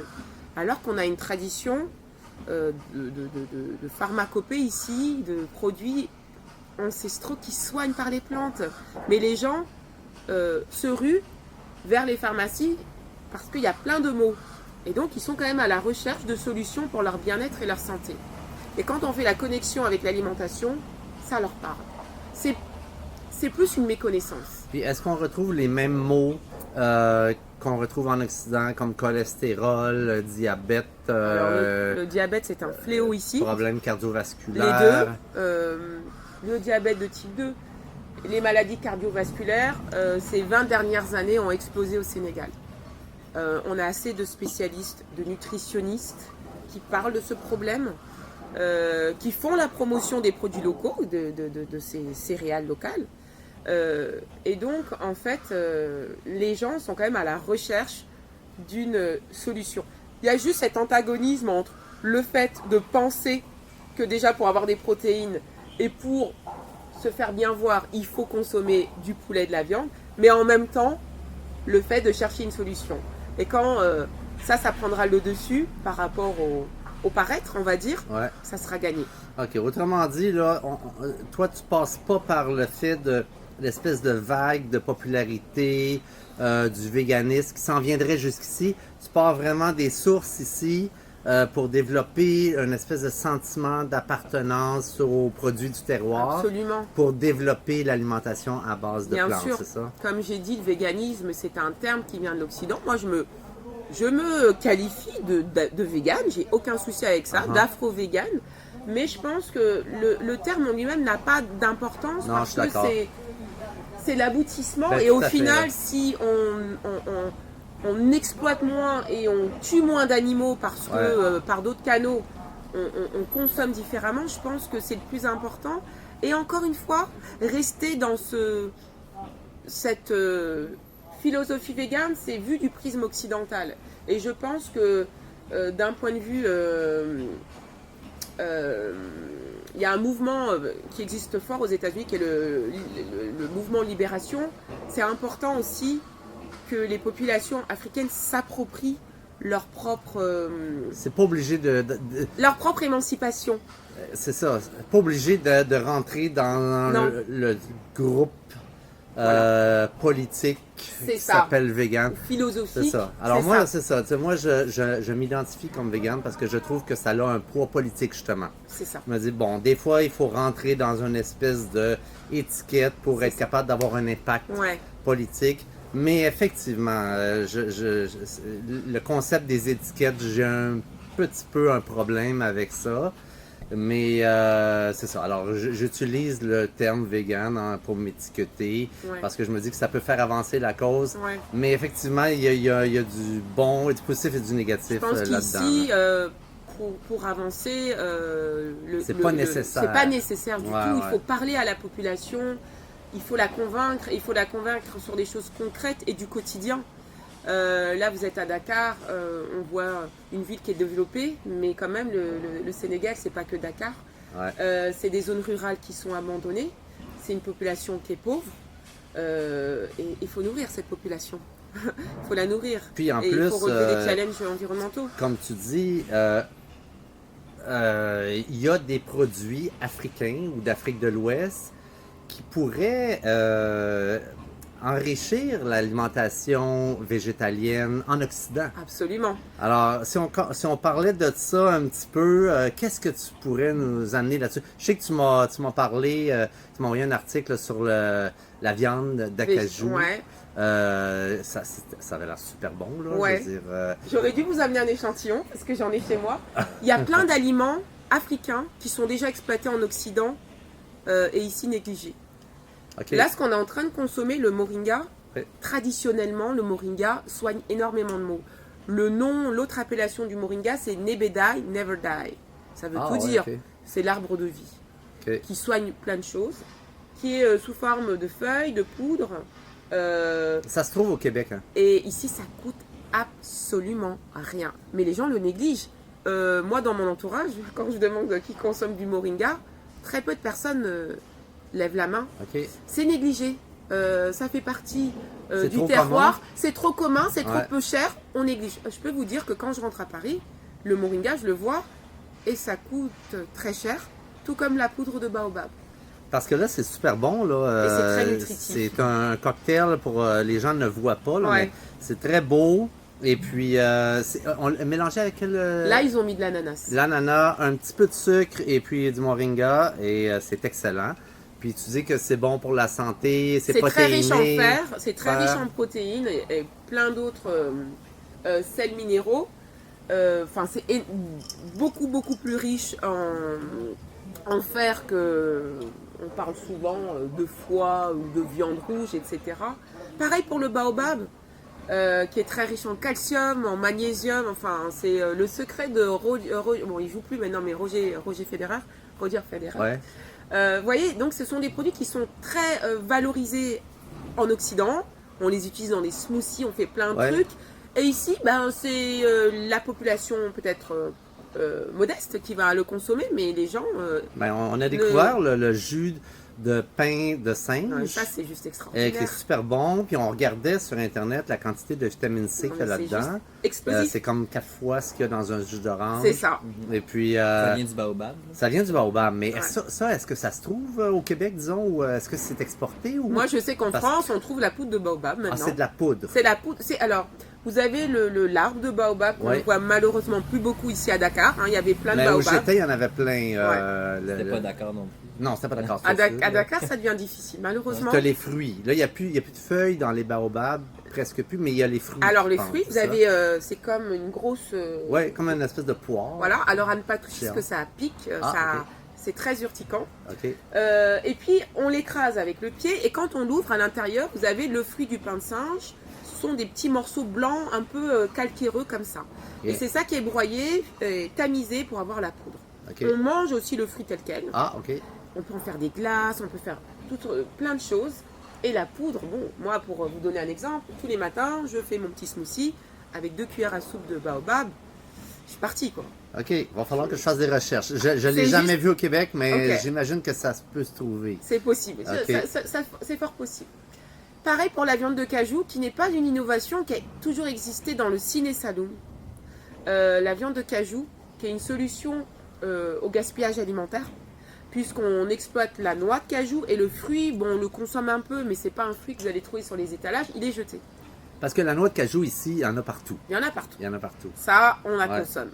Alors qu'on a une tradition de pharmacopée ici, de produits ancestraux qui soignent par les plantes. Mais les gens se ruent vers les pharmacies parce qu'il y a plein de maux. Et donc, ils sont quand même à la recherche de solutions pour leur bien-être et leur santé. Et quand on fait la connexion avec l'alimentation, ça leur parle. C'est plus une méconnaissance. Puis est-ce qu'on retrouve les mêmes mots qu'on retrouve en Occident, comme cholestérol, diabète, Alors, le diabète, c'est un fléau ici. problèmes Les cardiovasculaires? deux, le diabète de type 2, les maladies cardiovasculaires, ces 20 dernières années ont explosé au Sénégal. On a assez de spécialistes, de nutritionnistes qui parlent de ce problème, qui font la promotion des produits locaux, de ces céréales locales. Et donc, en fait, les gens sont quand même à la recherche d'une solution. Il y a juste cet antagonisme entre le fait de penser que déjà pour avoir des protéines et pour se faire bien voir, il faut consommer du poulet et de la viande, mais en même temps, le fait de chercher une solution. Et quand ça prendra le dessus par rapport au paraître, on va dire, Ouais. ça sera gagné. OK. Autrement dit, là, toi, tu passes pas par le fait de l'espèce de vague de popularité du véganisme qui s'en viendrait jusqu'ici. Tu pars vraiment des sources ici pour développer une espèce de sentiment d'appartenance aux produits du terroir. Absolument. Pour développer l'alimentation à base de Bien plantes, sûr. c'est ça? Comme j'ai dit, le véganisme, c'est un terme qui vient de l'Occident. Moi, je me qualifie de végane, j'ai aucun souci avec ça, d'afro-végane. Mais je pense que le terme en lui-même n'a pas d'importance Non, parce je suis que d'accord. c'est l'aboutissement. Ben, Et tout au à fait, final, là. si on exploite moins et on tue moins d'animaux parce que par d'autres canaux, on consomme différemment, je pense que c'est le plus important. Et encore une fois, rester dans cette philosophie végane, c'est vu du prisme occidental. Et je pense que d'un point de vue... il y a un mouvement qui existe fort aux États-Unis qui est le mouvement Libération. C'est important aussi que les populations africaines s'approprient leur propre leur propre émancipation. C'est ça. Pas obligé de rentrer dans Non. le groupe politique C'est qui ça. s'appelle vegan. Philosophique. C'est ça. Alors c'est moi, ça. c'est ça. Tu sais, moi, je m'identifie comme vegan parce que je trouve que ça a un poids politique, justement. C'est ça. Je me dis, bon, des fois, il faut rentrer dans une espèce de étiquette pour être capable d'avoir un impact Ouais. politique. Mais effectivement, le concept des étiquettes, j'ai un petit peu un problème avec ça. Mais c'est ça. Alors, j'utilise le terme vegan pour m'étiqueter Ouais. parce que je me dis que ça peut faire avancer la cause. Ouais. Mais effectivement, il y a du bon, du positif et du négatif Je pense là-dedans. qu'ici, pour avancer, C'est pas nécessaire. C'est pas nécessaire du Ouais, tout. Il ouais. faut parler à la population, il faut la convaincre, il faut la convaincre sur des choses concrètes et du quotidien. Là, vous êtes à Dakar, on voit une ville qui est développée, mais quand même, le Sénégal, c'est pas que Dakar. Ouais. C'est des zones rurales qui sont abandonnées. C'est une population qui est pauvre. Et il faut nourrir cette population. Il faut la nourrir. Puis en et plus, il faut relever des challenges environnementaux. comme tu dis, il y a des produits africains ou d'Afrique de l'Ouest qui pourraient enrichir l'alimentation végétalienne en Occident. Absolument. Alors, si on parlait de ça un petit peu, qu'est-ce que tu pourrais nous amener là-dessus? Je sais que tu m'as parlé, tu m'as envoyé un article sur la viande d'acajou. Ouais. Ça avait l'air super bon, là. Ouais. Je veux dire, J'aurais dû vous amener un échantillon parce que j'en ai chez moi. Il y a plein d'aliments africains qui sont déjà exploités en Occident et ici négligés. ok. Là, ce qu'on est en train de consommer, le moringa, Ouais. traditionnellement, le moringa soigne énormément de maux. l'autre appellation du moringa, c'est Nebedai, Never Die. Ça veut tout dire. Ok. C'est l'arbre de vie Ok. qui soigne plein de choses, qui est sous forme de feuilles, de poudre. Ça se trouve au Québec, hein? Et ici, ça coûte absolument rien. Mais les gens le négligent. Moi, dans mon entourage, quand je demande qui consomme du moringa, très peu de personnes lèvent la main. Ok. C'est négligé. Ça fait partie C'est du trop terroir. commun. C'est trop commun, c'est trop Ouais. peu cher. On néglige. Je peux vous dire que quand je rentre à Paris, le moringa, je le vois et ça coûte très cher, tout comme la poudre de baobab. Parce que là, c'est super bon, là. Et c'est très nutritif. C'est un cocktail pour les gens ne voient pas, là, Ouais. mais c'est très beau. Et puis, on l'a mélangé avec Là, ils ont mis de l'ananas. l'ananas, un petit peu de sucre et puis du moringa. Et c'est excellent. Puis tu dis que c'est bon pour la santé, c'est C'est très protéiné. riche en fer, c'est très Fer. riche en protéines et plein d'autres sels minéraux. Enfin, c'est beaucoup plus riche en fer que. On parle souvent de foie ou de viande rouge, etc. Pareil pour le baobab, qui est très riche en calcium, en magnésium. Enfin, c'est le secret de bon, il joue plus maintenant, mais Roger Federer. Ouais. Vous voyez, donc ce sont des produits qui sont très valorisés en Occident. On les utilise dans des smoothies, on fait plein de Ouais. trucs. Et ici, ben, c'est la population peut-être modeste qui va le consommer, mais les gens, Ben, on a découvert le jus de pain de singe. ça c'est juste Qui extraordinaire. est super bon. Puis on regardait sur Internet la quantité de vitamine C Non, qu'il y a mais c'est là-dedans. Explosif. C'est comme 4 fois ce qu'il y a dans un jus d'orange. C'est ça. Et puis, Ça vient du baobab. ça vient du baobab. Mais Ouais. ça, est-ce que ça se trouve au Québec, disons, ou est-ce que c'est exporté? Ou... Moi, je sais qu'en Parce- France, on trouve la poudre de baobab Ah, maintenant. c'est de la poudre. C'est la poudre. Alors, vous avez l'arbre de baobab qu'on Ouais. ne voit malheureusement plus beaucoup ici à Dakar. Hein. Il y avait plein de Mais où baobabs. j'étais, il y en avait plein. J'étais pas d'accord non plus. Non, c'était pas d'accord. À Dakar, ça devient difficile, malheureusement. Tu as les fruits. Là, il n'y a plus de feuilles dans les baobabs, presque plus, mais il y a les fruits. Alors, je les pense, fruits, vous c'est ça? avez, c'est comme une grosse. Ouais, comme une espèce de poire. Voilà, alors à ne pas toucher Géant. parce que ça pique, Ah, ça, ok. c'est très urticant. OK. Et puis, on l'écrase avec le pied et quand on l'ouvre à l'intérieur, vous avez le fruit du pain de singe. Ce sont des petits morceaux blancs un peu calcaireux comme ça. Ok. Et c'est ça qui est broyé, tamisé pour avoir la poudre. OK. On mange aussi le fruit tel quel. Ah, OK. On peut en faire des glaces, on peut faire plein de choses. Et la poudre, bon, moi pour vous donner un exemple, tous les matins, je fais mon petit smoothie avec 2 cuillères à soupe de baobab. Je suis partie quoi. OK. Il va falloir que je fasse des recherches. Je ne l'ai C'est jamais juste- vu au Québec, mais Ok. j'imagine que ça peut se trouver. C'est possible, Ok. c'est fort possible. Pareil pour la viande de cajou, qui n'est pas une innovation qui a toujours existé dans le ciné saloon. La viande de cajou, qui est une solution au gaspillage alimentaire, puisqu'on exploite la noix de cajou et le fruit, bon, on le consomme un peu, mais c'est pas un fruit que vous allez trouver sur les étalages, il est jeté. Parce que la noix de cajou ici, il y en a partout. Il y en a partout. Il y en a partout. Ça, on la Ouais. consomme.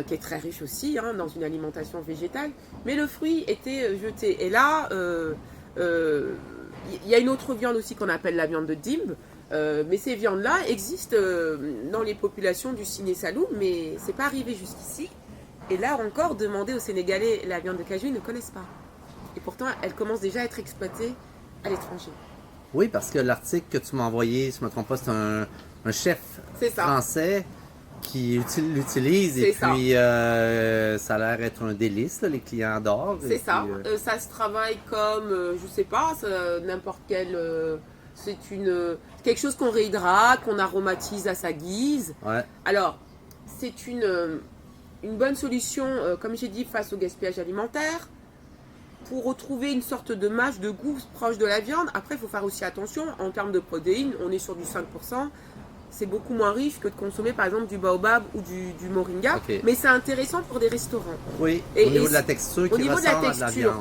Qui est très riche aussi hein, dans une alimentation végétale. Mais le fruit était jeté. Et là, il y a une autre viande aussi qu'on appelle la viande de dimbe. Mais ces viandes-là existent dans les populations du ciné saloum, mais c'est pas arrivé jusqu'ici. Et là encore, demander aux Sénégalais la viande de cajou, ils ne connaissent pas. Et pourtant, elle commence déjà à être exploitée à l'étranger. Oui, parce que l'article que tu m'as envoyé, si je ne me trompe pas, c'est un chef C'est ça. français qui l'utilise et C'est ça. puis ça a l'air être un délice, là, les clients adorent. C'est Et ça. puis, Ça se travaille comme, je sais pas, n'importe quel. C'est quelque chose qu'on réhydrate, qu'on aromatise à sa guise. ouais. Alors, c'est une bonne solution, comme j'ai dit, face au gaspillage alimentaire. Pour retrouver une sorte de mâche de goût proche de la viande. Après, il faut faire aussi attention. En termes de protéines, on est sur du 5%. C'est beaucoup moins riche que de consommer par exemple du baobab ou du moringa. Ok. Mais c'est intéressant pour des restaurants. Oui, Et- au niveau et de la texture au qui niveau de la ressemble à de la texture,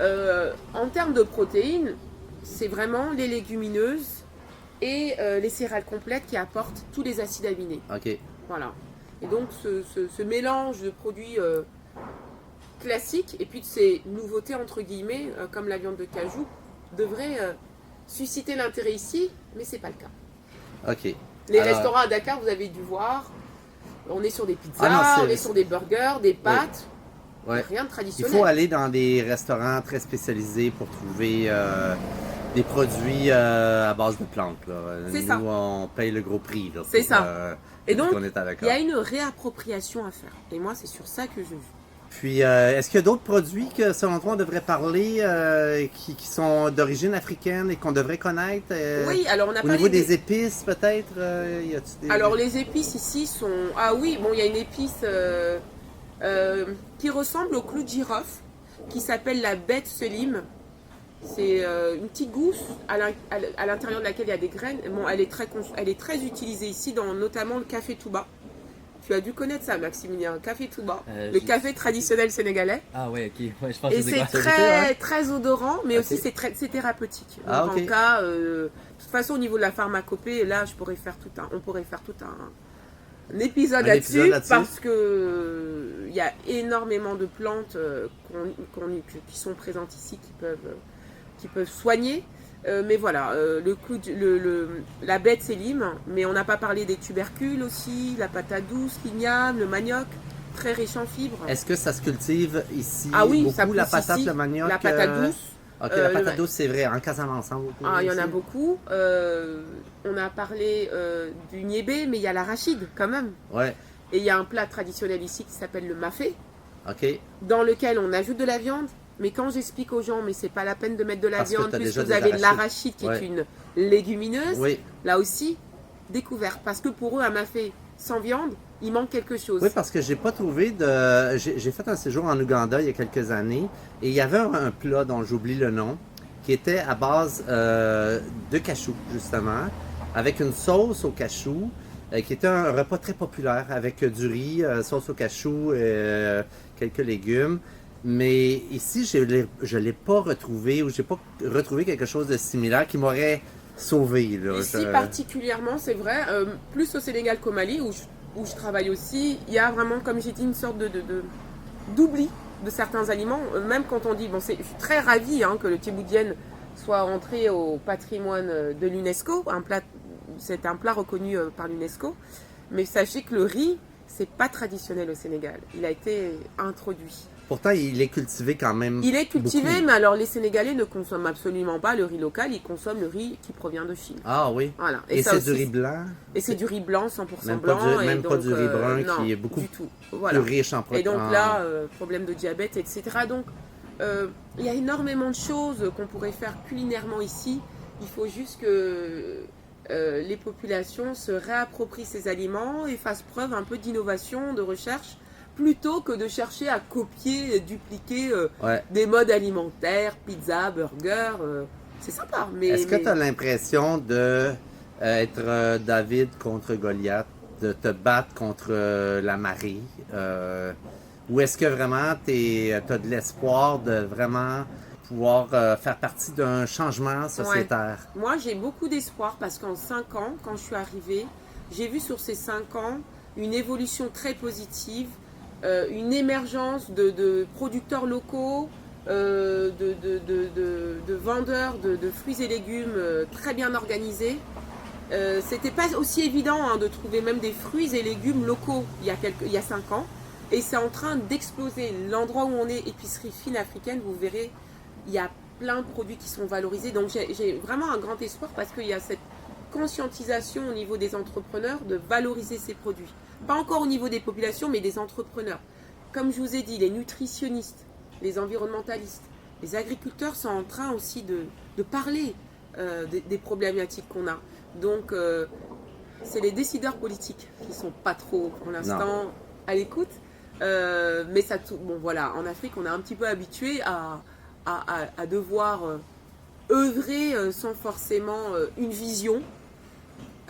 viande. En termes de protéines, c'est vraiment les légumineuses et les céréales complètes qui apportent tous les acides aminés. OK. Voilà. Et donc ce mélange de produits classiques et puis de ces nouveautés entre guillemets, comme la viande de cajou, devrait susciter l'intérêt ici, mais c'est pas le cas. OK. Les Alors, restaurants à Dakar, vous avez dû voir, on est sur des pizzas, Ah non, c'est- on est sur des burgers, des pâtes, ouais. rien de Il traditionnel. faut aller dans des restaurants très spécialisés pour trouver des produits à base de plantes. Là. C'est Nous, ça. on paye le gros prix là, C'est pour, ça. Et donc, On est à il y a une réappropriation à faire. Et moi, c'est sur ça que je joue. Puis, est-ce qu'il y a d'autres produits que, selon toi, on devrait parler, qui sont d'origine africaine et qu'on devrait connaître? Oui, alors on a Au niveau des épices, peut-être? Y a-t-il des... Alors, les épices ici sont... Ah oui, bon, il y a une épice qui ressemble au clou de girofle, qui s'appelle la bête selim. C'est une petite gousse à l'intérieur de laquelle il y a des graines. Bon, elle est très utilisée ici, dans notamment le café Touba. Tu as dû connaître ça, Maximilien, café Touba, le café traditionnel sénégalais. Ah ouais, ok. Ouais, je pense Et que c'est quoi. très odorant, mais Ok. aussi c'est thérapeutique. Donc Ah, ok. en cas, de toute façon, au niveau de la pharmacopée, là, on pourrait faire tout un épisode là-dessus, parce que il y a énormément de plantes qui sont présentes ici qui peuvent soigner. Mais voilà, la bête Selim, mais on n'a pas parlé des tubercules aussi, la patate douce, l'igname, le manioc, très riche en fibres. Est-ce que ça se cultive ici Ah oui, beaucoup, ça pousse la patate, ici, le manioc? la patate douce. Ok, la patate douce, c'est vrai, en Casamance. Ah, il y en a beaucoup. On a parlé du niébé, mais il y a l'arachide quand même. Ouais, Et il y a un plat traditionnel ici qui s'appelle le mafé, ok. dans lequel on ajoute de la viande. Mais quand j'explique aux gens, mais c'est pas la peine de mettre de la Parce que viande, t'as puisque déjà vous des avez de arachides. l'arachide qui Ouais. est une légumineuse, Oui. là aussi, découverte. Parce que pour eux, un mafé sans viande, il manque quelque chose. Oui, parce que j'ai pas trouvé de. J'ai fait un séjour en Ouganda il y a quelques années et il y avait un plat dont j'oublie le nom qui était à base de cachou, justement, avec une sauce au cachou, qui était un repas très populaire avec du riz, sauce au cachou, quelques légumes. Mais ici, je l'ai pas retrouvé ou j'ai pas retrouvé quelque chose de similaire qui m'aurait sauvé. Là. Ici, particulièrement, c'est vrai, plus au Sénégal qu'au Mali, où je travaille aussi, il y a vraiment, comme j'ai dit, une sorte d'oubli de certains aliments. Même quand on dit, bon, je suis très ravie que le tiboudienne soit entré au patrimoine de l'UNESCO. C'est un plat reconnu par l'UNESCO. Mais sachez que le riz, c'est pas traditionnel au Sénégal. Il a été introduit. Pourtant, il est cultivé quand même. Il est cultivé, beaucoup. mais alors les Sénégalais ne consomment absolument pas le riz local, ils consomment le riz qui provient de Chine. Ah oui. Voilà. Et ça c'est aussi, du riz blanc? Et c'est du riz blanc, 100% Même pas blanc. même et pas donc, du riz brun non, qui est beaucoup du tout. Voilà. plus riche en Et protéines. donc là, problème de diabète, etc. Donc, il y a énormément de choses qu'on pourrait faire culinairement ici. Il faut juste que les populations se réapproprient ces aliments et fassent preuve un peu d'innovation, de recherche, plutôt que de chercher à copier, dupliquer Ouais. des modes alimentaires, pizza, burger. C'est sympa, mais... Est-ce que tu as l'impression de être David contre Goliath, de te battre contre la marée? Ou est-ce que vraiment tu as de l'espoir de vraiment pouvoir faire partie d'un changement sociétaire? Moi, j'ai beaucoup d'espoir parce qu'en 5 ans, quand je suis arrivée, j'ai vu sur ces 5 ans une évolution très positive, une émergence de producteurs locaux, de vendeurs de fruits et légumes très bien organisés. C'était pas aussi évident de trouver même des fruits et légumes locaux il y a 5 ans. Et c'est en train d'exploser. L'endroit où on est, épicerie fine africaine, vous verrez, il y a plein de produits qui sont valorisés. Donc j'ai vraiment un grand espoir parce qu'il y a cette conscientisation au niveau des entrepreneurs de valoriser ces produits. Pas encore au niveau des populations, mais des entrepreneurs. Comme je vous ai dit, les nutritionnistes, les environnementalistes, les agriculteurs sont en train aussi de parler des problématiques qu'on a. Donc, c'est les décideurs politiques qui sont pas trop, pour l'instant, à l'écoute. Mais ça, bon voilà, en Afrique, on est un petit peu habitué à devoir œuvrer sans forcément une vision.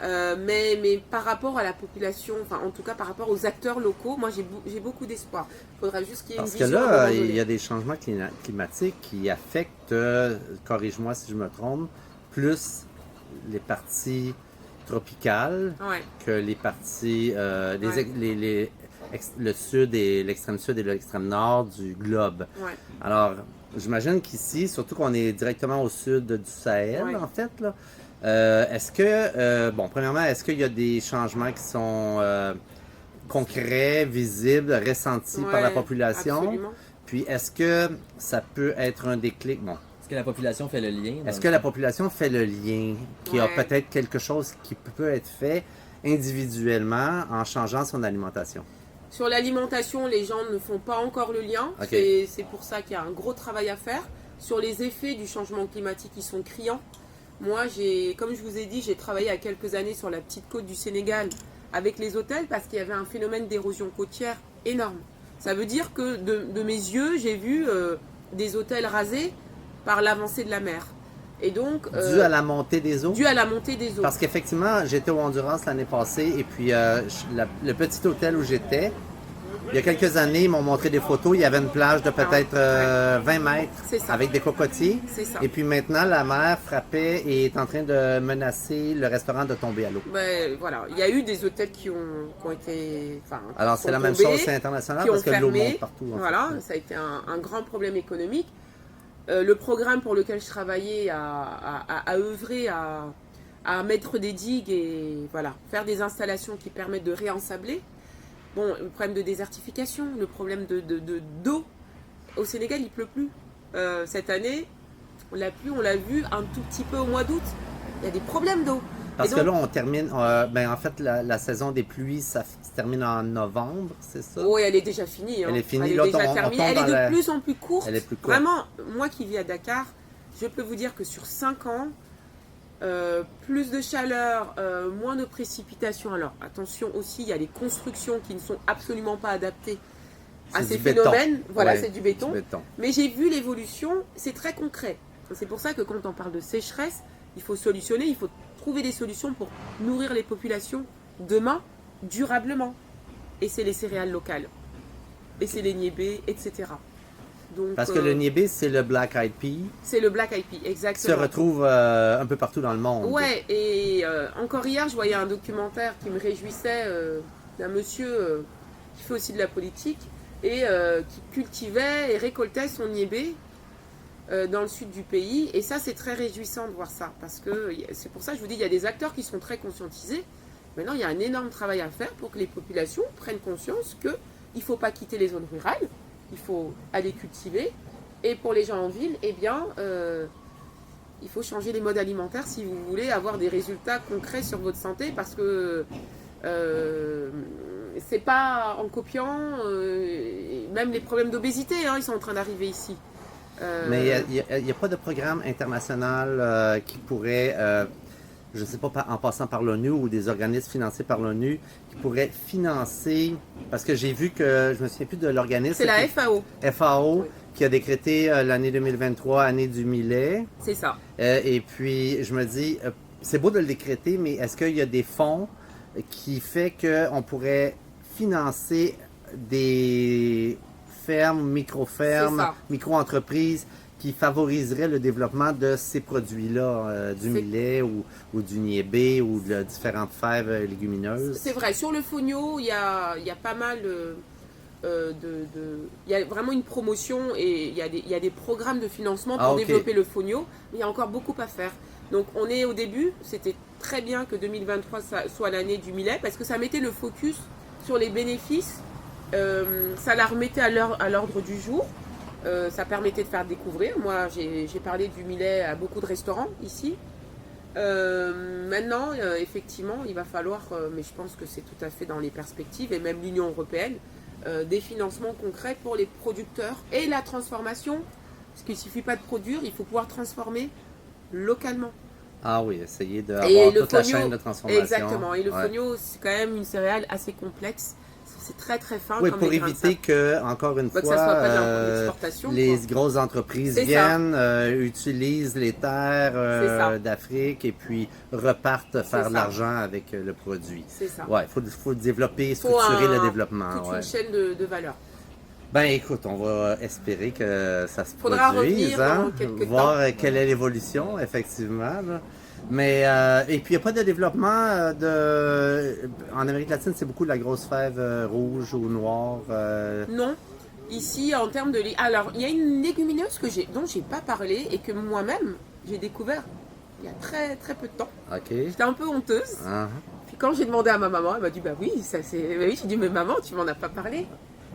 Mais par rapport à la population, enfin en tout cas par rapport aux acteurs locaux, moi j'ai beaucoup d'espoir. Il faudra juste qu'il y ait une vision. Parce que là, il y a des changements climatiques qui affectent, corrige-moi si je me trompe, plus les parties tropicales que les parties, le sud et l'extrême sud et l'extrême nord du globe. Ouais. Alors, j'imagine qu'ici, surtout qu'on est directement au sud du Sahel, en fait, là, est-ce que, premièrement, est-ce qu'il y a des changements qui sont concrets, visibles, ressentis par la population? Absolument. Puis, est-ce que ça peut être un déclic? Bon. Est-ce que la population fait le lien? Est-ce que la population fait le lien? Qu'il y a peut-être quelque chose qui peut être fait? individuellement en changeant son alimentation? Sur l'alimentation, les gens ne font pas encore le lien. Ok. C'est pour ça qu'il y a un gros travail à faire. Sur les effets du changement climatique, ils sont criants. Moi, comme je vous ai dit, j'ai travaillé il y a quelques années sur la petite côte du Sénégal avec les hôtels parce qu'il y avait un phénomène d'érosion côtière énorme. Ça veut dire que de mes yeux, j'ai vu des hôtels rasés par l'avancée de la mer. Et donc, Dû à la montée des eaux? dû à la montée des eaux. Parce qu'effectivement, j'étais au Honduras l'année passée et puis le petit hôtel où j'étais, il y a quelques années, ils m'ont montré des photos. Il y avait une plage de peut-être 20 mètres C'est ça. avec des cocotiers. C'est ça. Et puis maintenant, la mer frappait et est en train de menacer le restaurant de tomber à l'eau. Ben, voilà, il y a eu des hôtels qui ont été. Alors, c'est la même tombés, chose, c'est international qui ont parce que l'eau fermé. monte partout. en Voilà, fait. ça a été un grand problème économique. Le programme pour lequel je travaillais a œuvré à mettre des digues et voilà, faire des installations qui permettent de réensabler. Bon, le problème de désertification, le problème d'eau. Au Sénégal, il pleut plus. Cette année, la pluie, on l'a vu un tout petit peu au mois d'août. Il y a des problèmes d'eau. Parce Et que donc- là, on termine, en fait, la saison des pluies, ça se termine en novembre, c'est ça? Oh, elle est déjà finie. hein. Elle est finie. Elle est Là, déjà on terminée. tombe Elle est dans de la- plus en plus courte. Elle est plus courte. Vraiment, moi qui vis à Dakar, je peux vous dire que sur 5 ans, plus de chaleur, moins de précipitations. Alors attention aussi, il y a les constructions qui ne sont absolument pas adaptées à C'est ces du béton. phénomènes. Voilà, Ouais, c'est du béton. du béton. Mais j'ai vu l'évolution, c'est très concret. C'est pour ça que quand on parle de sécheresse, il faut solutionner, il faut trouver des solutions pour nourrir les populations demain durablement. Et c'est les céréales locales. Et c'est les niébés, etc. Donc, Parce que le niébé, c'est le Black Eyed Pea c'est le Black Eyed Pea, qui se exactement. retrouve un peu partout dans le monde. Ouais, et encore hier, je voyais un documentaire qui me réjouissait d'un monsieur qui fait aussi de la politique et qui cultivait et récoltait son niébé dans le sud du pays. Et ça, c'est très réjouissant de voir ça. Parce que c'est pour ça que je vous dis, il y a des acteurs qui sont très conscientisés. Maintenant, il y a un énorme travail à faire pour que les populations prennent conscience qu'il ne faut pas quitter les zones rurales, il faut aller cultiver. Et pour les gens en ville, eh bien, il faut changer les modes alimentaires si vous voulez avoir des résultats concrets sur votre santé. Parce que c'est pas en copiant, même les problèmes d'obésité, hein, ils sont en train d'arriver ici. Mais il n'y a pas de programme international qui pourrait, je ne sais pas, en passant par l'ONU ou des organismes financés par l'ONU, qui pourraient financer, parce que j'ai vu que, je me souviens plus de l'organisme. C'est la FAO, FAO Oui. qui a décrété l'année 2023, année du millet. c'est ça. Et puis, je me dis, c'est beau de le décréter, mais est-ce qu'il y a des fonds qui fait qu'on pourrait financer des fermes, C'est micro-fermes, ça. micro-entreprises qui favoriseraient le développement de ces produits-là, du C'est- millet ou du niébé ou de différentes fèves légumineuses? C'est vrai, sur le fonio, il y a pas mal il y a vraiment une promotion et il y a des programmes de financement pour Ah, ok. développer le fonio, mais il y a encore beaucoup à faire. Donc on est au début, c'était très bien que 2023 soit l'année du millet parce que ça mettait le focus sur les bénéfices, ça la remettait à l'ordre du jour, ça permettait de faire découvrir. Moi j'ai parlé du millet à beaucoup de restaurants ici. Maintenant, effectivement, il va falloir, mais je pense que c'est tout à fait dans les perspectives, et même l'Union européenne, des financements concrets pour les producteurs et la transformation. Parce qu'il ne suffit pas de produire, il faut pouvoir transformer localement. Ah oui, essayer Et d'avoir le toute la fonio- chaîne de transformation. Exactement. Et le Ouais. fonio, c'est quand même une céréale assez complexe. C'est très très fin. Oui, comme pour les grains de éviter sable. que, encore une Bah, que fois, ça soit pas de l'exportation, les quoi. grosses entreprises C'est ça. viennent, utilisent les terres C'est ça. d'Afrique et puis repartent faire ça. de l'argent avec le produit. C'est ça. Ouais, faut développer, Faut structurer le toute développement. Ouais. une chaîne de valeur. Ben écoute, on va espérer que ça se Faudra produise, revenir hein, dans quelques voir temps. quelle est l'évolution, effectivement. Là. Mais et puis il n'y a pas de développement en Amérique latine, c'est beaucoup de la grosse fève rouge ou noire. Non. Ici, en termes de... Alors, il y a une légumineuse dont j'ai pas parlé et que moi-même, j'ai découvert il y a très très peu de temps. OK. J'étais un peu honteuse. Ah, Puis quand j'ai demandé à ma maman, elle m'a dit bah oui, ça c'est. Bah oui, j'ai dit mais maman, tu m'en as pas parlé.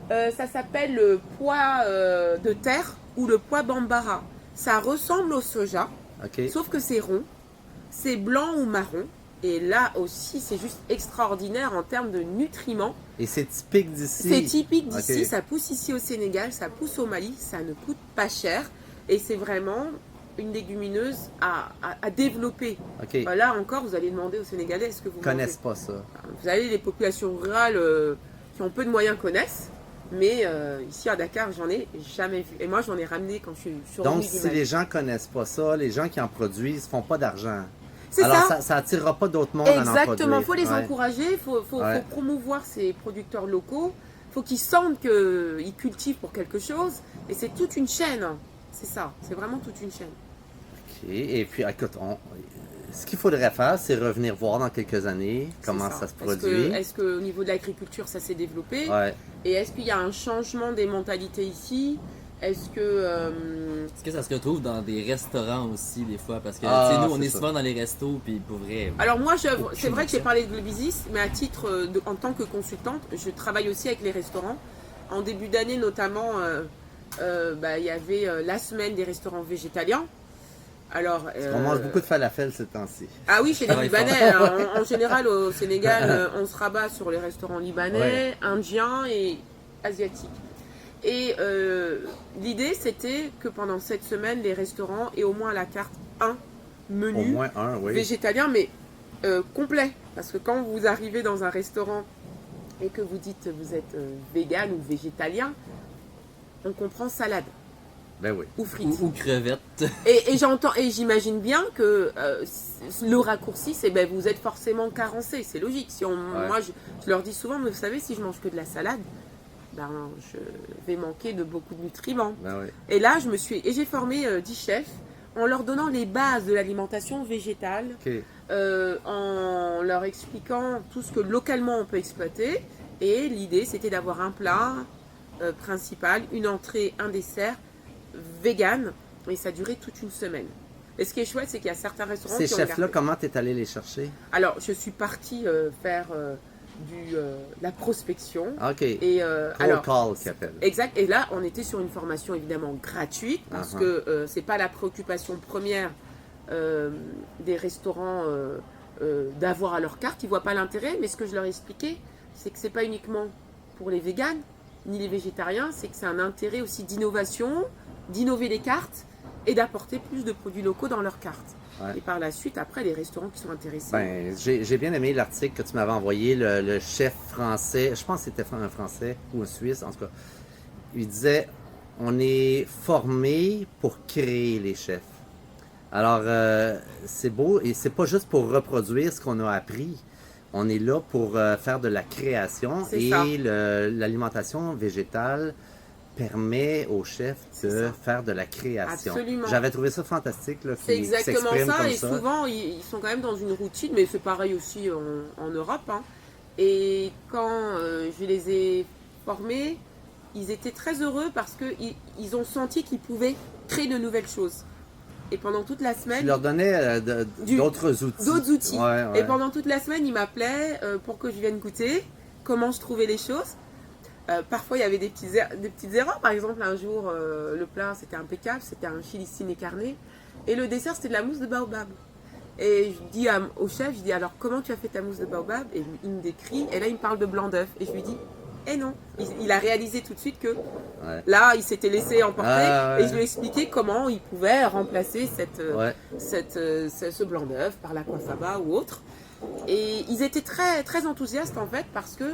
Ça s'appelle le pois de terre ou le pois bambara. Ça ressemble au soja, OK. sauf que c'est rond, c'est blanc ou marron Et là aussi, c'est juste extraordinaire en termes de nutriments. Et c'est typique d'ici? C'est typique d'ici, Ok. ça pousse ici au Sénégal, ça pousse au Mali, ça ne coûte pas cher. Et c'est vraiment une légumineuse à développer. Ok. Là encore, vous allez demander aux Sénégalais, est-ce que vous Ils connaissent pas ça. Vous savez, les populations rurales qui ont peu de moyens connaissent. Mais ici à Dakar, j'en ai jamais vu. Et moi, j'en ai ramené quand je suis Donc, revenue du si Mali. les gens connaissent pas ça, les gens qui en produisent font pas d'argent. C'est Alors, ça. ça attirera pas d'autres mondes à en produire. Exactement, il faut les Ouais. encourager, il faut Ouais. promouvoir ces producteurs locaux, il faut qu'ils sentent qu'ils cultivent pour quelque chose, et c'est toute une chaîne, c'est ça, c'est vraiment toute une chaîne. Ok. Et puis, écoute, ce qu'il faudrait faire, c'est revenir voir dans quelques années comment C'est ça se Est-ce produit. est-ce qu'au niveau de l'agriculture, ça s'est développé? Ouais. Et est-ce qu'il y a un changement des mentalités ici? Est-ce que... Est-ce que ça se retrouve dans des restaurants aussi, des fois? Parce que, Ah, tu sais, nous, on c'est est ça. souvent dans les restos, puis pour vrai. Alors moi, c'est Aucune vrai que j'ai action. parlé de Globisis, mais à titre en tant que consultante, je travaille aussi avec les restaurants. En début d'année notamment, il y avait la semaine des restaurants végétaliens. Alors, On mange beaucoup de falafel ces temps-ci. ah oui, chez les Ouais, Libanais. Alors, en général, au Sénégal, on se rabat sur les restaurants libanais, Ouais. indiens et asiatiques. Et l'idée, c'était que pendant cette semaine, les restaurants aient au moins à la carte un Au menu moins un, oui. végétalien, mais complet. Parce que quand vous arrivez dans un restaurant et que vous dites vous êtes vegan ou végétalien, on comprend salade Ben oui. ou frites. Ou crevettes. Et j'entends et j'imagine bien que le raccourci, c'est ben vous êtes forcément carencé, c'est logique. Si on, moi, je leur dis souvent, mais vous savez, si je mange que de la salade, ben je vais manquer de beaucoup de nutriments. Ben oui. Et là, j'ai formé 10 chefs en leur donnant les bases de l'alimentation végétale, Ok. en leur expliquant tout ce que localement on peut exploiter. Et l'idée, c'était d'avoir un plat principal, une entrée, un dessert vegan, et ça a duré toute une semaine. Et ce qui est chouette, c'est qu'il y a certains restaurants Ces qui ont chefs-là, gardé. comment t'es allé les chercher? Alors, je suis partie faire la prospection. Ok. Et Cold call qu'ils appellent. exact. Et là, on était sur une formation évidemment gratuite parce que c'est pas la préoccupation première des restaurants d'avoir à leur carte. Ils voient pas l'intérêt. Mais ce que je leur ai expliqué, c'est que c'est pas uniquement pour les véganes ni les végétariens, c'est que c'est un intérêt aussi d'innovation, d'innover les cartes et d'apporter plus de produits locaux dans leurs cartes. Ouais. Et par la suite, après, les restaurants qui sont intéressés. Ben, j'ai bien aimé l'article que tu m'avais envoyé, le chef français, je pense que c'était un français ou un Suisse, en tout cas. Il disait, on est formé pour créer les chefs. Alors, c'est beau, et c'est pas juste pour reproduire ce qu'on a appris. On est là pour faire de la création, C'est et ça. l'alimentation végétale permet aux chefs de faire de la création. Absolument. J'avais trouvé ça fantastique, là, C'est qu'ils exactement s'expriment ça, comme et ça. souvent ils sont quand même dans une routine, mais c'est pareil aussi en Europe. Hein. Et quand je les ai formés, ils étaient très heureux parce qu'ils ont senti qu'ils pouvaient créer de nouvelles choses. Et pendant toute la Tu semaine, leur donnais d'autres outils. d'autres outils. Ouais, ouais. Et pendant toute la semaine, ils m'appelaient pour que je vienne goûter comment je trouvais les choses. Parfois, il y avait des petites erreurs. Par exemple, un jour, le plat, c'était impeccable. C'était un filicine carné. Et le dessert, c'était de la mousse de baobab. Et je dis au chef, je dis, alors, comment tu as fait ta mousse de baobab? Et il me décrit. Et là, il me parle de blanc d'œuf. Et je lui dis, eh non. Il a réalisé tout de suite que Ouais. là, il s'était laissé emporter. Ah, ouais. Et je lui ai expliqué comment il pouvait remplacer Ouais. ce blanc d'œuf par l'aquafaba ou autre. Et ils étaient très, très enthousiastes en fait parce que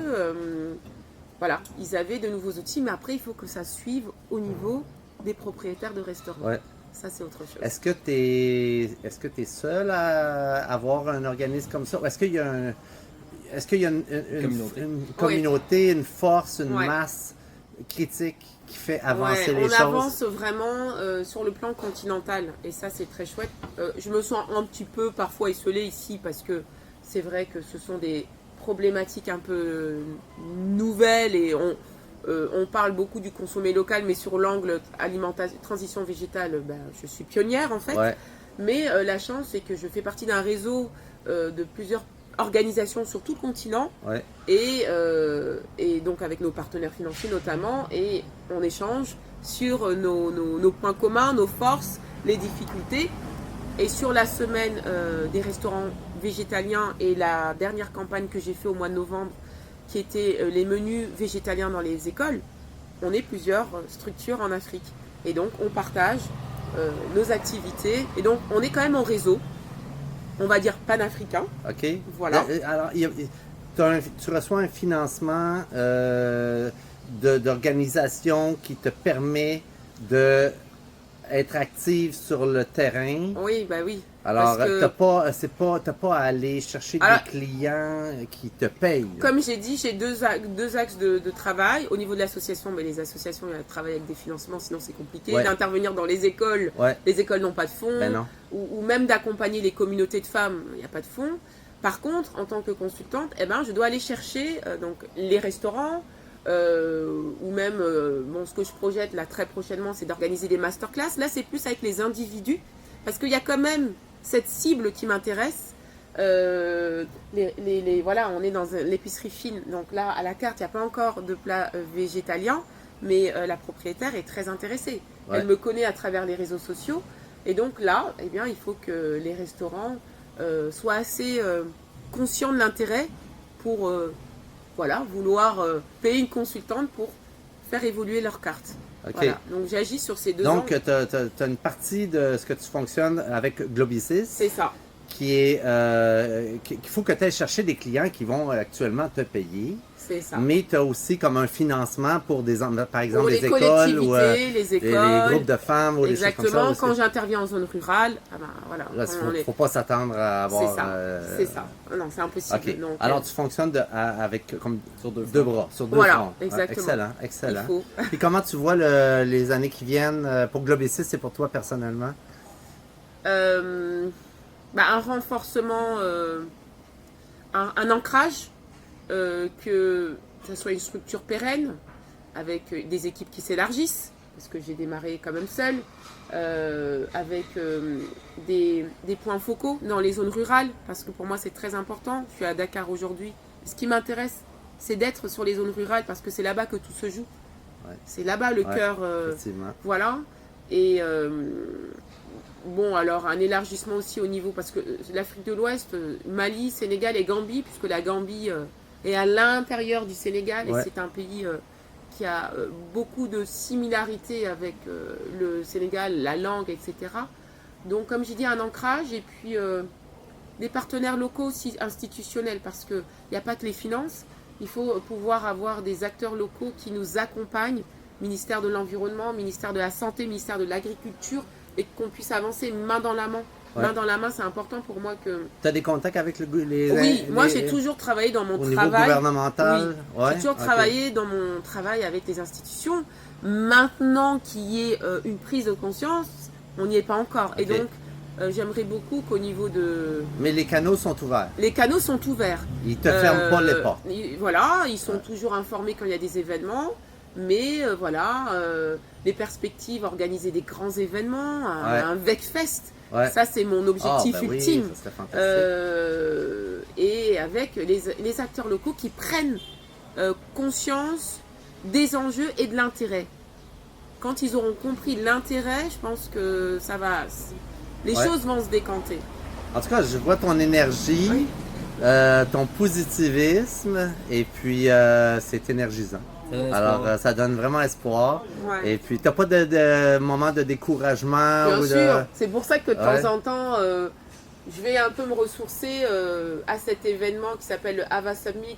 voilà, ils avaient de nouveaux outils, mais après il faut que ça suive au niveau des propriétaires de restaurants. Ouais. Ça c'est autre chose. Est-ce que tu es seul à avoir un organisme comme ça? Ou est-ce qu'il y a Communauté. une communauté, une force, une Ouais. masse critique qui fait avancer Ouais, les on choses? avance vraiment sur le plan continental et ça c'est très chouette. Je me sens un petit peu parfois isolée ici parce que c'est vrai que ce sont des problématiques un peu nouvelles et on parle beaucoup du consommer local, mais sur l'angle alimentation, transition végétale, je suis pionnière en fait. Ouais. Mais la chance, c'est que je fais partie d'un réseau de plusieurs organisations sur tout le continent Ouais. et donc avec nos partenaires financiers notamment, et on échange sur nos points communs, nos forces, les difficultés. Et sur la semaine des restaurants végétaliens et la dernière campagne que j'ai fait au mois de novembre, qui était les menus végétaliens dans les écoles, on est plusieurs structures en Afrique. Et donc, on partage nos activités. Et donc, on est quand même en réseau, on va dire panafricain. OK. Voilà. Alors, tu reçois un financement d'organisation qui te permet de être active sur le terrain. Oui, bah oui. Alors, Parce que, t'as pas à aller chercher Alors, des clients qui te payent. comme j'ai dit, j'ai deux axes de travail. Au niveau de l'association, mais les associations travaillent avec des financements, sinon c'est compliqué. Ouais. D'intervenir dans les écoles n'ont pas de fonds. Ben non. Ou même d'accompagner les communautés de femmes, il n'y a pas de fonds. Par contre, en tant que consultante, je dois aller chercher donc, les restaurants, ou même, ce que je projette là très prochainement, c'est d'organiser des masterclass. Là, c'est plus avec les individus, parce qu'il y a quand même cette cible qui m'intéresse. Voilà, on est dans l'épicerie fine, donc là, à la carte, il n'y a pas encore de plat végétalien, mais la propriétaire est très intéressée. Ouais. Elle me connaît à travers les réseaux sociaux, et donc là, il faut que les restaurants soient assez conscients de l'intérêt pour vouloir payer une consultante pour faire évoluer leur carte. OK. Voilà. Donc j'agis sur ces deux Donc, angles. tu as une partie de ce que tu fonctionnes avec Globicis C'est ça. qui est qu'il faut que tu ailles chercher des clients qui vont actuellement te payer. C'est ça. Mais tu as aussi comme un financement pour par exemple Pour des les écoles ou collectivités, les les écoles. groupes de femmes ou des choses comme ça. Exactement. aussi. Quand j'interviens en zone rurale, voilà. Là, il ne faut pas s'attendre à avoir. C'est ça. C'est ça. Non, c'est impossible. OK. Donc, Alors, tu fonctionnes avec comme Sur deux bras, sur deux Voilà, fronts. Ah, exactement. excellent, il excellent. faut. Puis comment tu vois les années qui viennent pour Globicis, c'est pour toi personnellement? Un renforcement, un ancrage, que ça soit une structure pérenne, avec des équipes qui s'élargissent, parce que j'ai démarré quand même seule, avec des points focaux dans les zones rurales, parce que pour moi c'est très important. Je suis à Dakar aujourd'hui. Ce qui m'intéresse, c'est d'être sur les zones rurales, parce que c'est là-bas que tout se joue. Ouais. C'est là-bas le cœur. Effectivement. Voilà. Et alors un élargissement aussi au niveau, parce que l'Afrique de l'Ouest, Mali, Sénégal et Gambie, puisque la Gambie est à l'intérieur du Sénégal, Ouais. et c'est un pays qui a beaucoup de similarités avec le Sénégal, la langue, etc. Donc comme j'ai dit, un ancrage, et puis des partenaires locaux aussi institutionnels, parce qu'il n'y a pas que les finances, il faut pouvoir avoir des acteurs locaux qui nous accompagnent, ministère de l'Environnement, ministère de la Santé, ministère de l'Agriculture, et qu'on puisse avancer main dans la main. Ouais. Main dans la main, c'est important pour moi que... Tu as des contacts avec Oui, moi j'ai toujours travaillé dans mon au niveau travail. gouvernemental? Oui, Ouais? j'ai toujours OK. travaillé dans mon travail avec les institutions. Maintenant qu'il y ait une prise de conscience, on n'y est pas encore. Et OK. donc, j'aimerais beaucoup qu'au niveau de... Mais les canaux sont ouverts. Les canaux sont ouverts. Ils te ferment pas les portes. Voilà, ils sont Ouais. toujours informés quand il y a des événements. Mais les perspectives, organiser des grands événements, un VecFest, Ouais. ça c'est mon objectif Oui, ultime. ça serait fantastique. Et avec les acteurs locaux qui prennent conscience des enjeux et de l'intérêt. Quand ils auront compris l'intérêt, je pense que ça va... Les Ouais. choses vont se décanter. En tout cas, je vois ton énergie, Oui. ton positivisme, et puis c'est énergisant. Ça donne Alors, espoir. ça donne vraiment espoir. Ouais. Et puis, t'as pas de moment de découragement Bien ou de... sûr, c'est pour ça que de Ouais. temps en temps, je vais un peu me ressourcer à cet événement qui s'appelle le Hava Summit.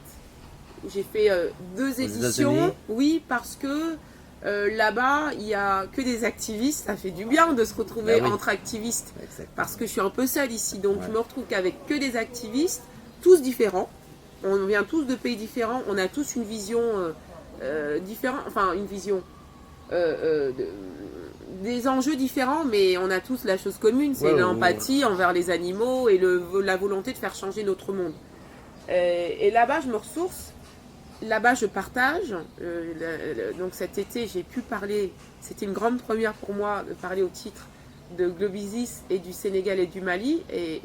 J'ai fait 2 éditions. États-Unis. Oui, parce que là-bas, il n'y a que des activistes. Ça fait du bien de se retrouver Ben oui. entre activistes. Exact. Parce que je suis un peu seule ici. Donc, Ouais. je me retrouve qu'avec que des activistes, tous différents. On vient tous de pays différents. On a tous une vision différente. Enfin, une vision... des enjeux différents, mais on a tous la chose commune, c'est Ouais, l'empathie envers les animaux et la volonté de faire changer notre monde. Et là-bas, je me ressource, là-bas, je partage. Donc cet été, j'ai pu parler, c'était une grande première pour moi de parler au titre de Globicis et du Sénégal et du Mali, et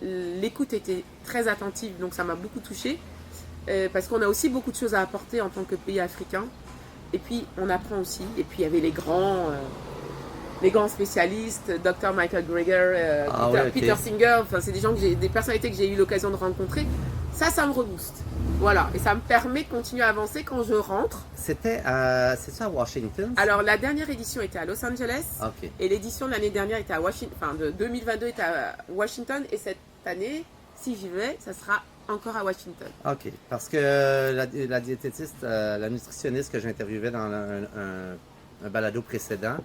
l'écoute était très attentive, donc ça m'a beaucoup touchée, parce qu'on a aussi beaucoup de choses à apporter en tant que pays africain. Et puis, on apprend aussi. Et puis, il y avait les grands les grands spécialistes, Dr Michael Greger, Peter ok. Singer, enfin c'est des gens des personnalités que j'ai eu l'occasion de rencontrer. Ça me rebooste. Voilà, et ça me permet de continuer à avancer quand je rentre. C'est ça à Washington? Alors la dernière édition était à Los Angeles Ok. et l'édition de l'année dernière était à Washington, enfin de 2022 était à Washington et cette année, si j'y vais, ça sera encore à Washington. Ok, parce que la diététiste, la nutritionniste que j'interviewais dans un balado précédent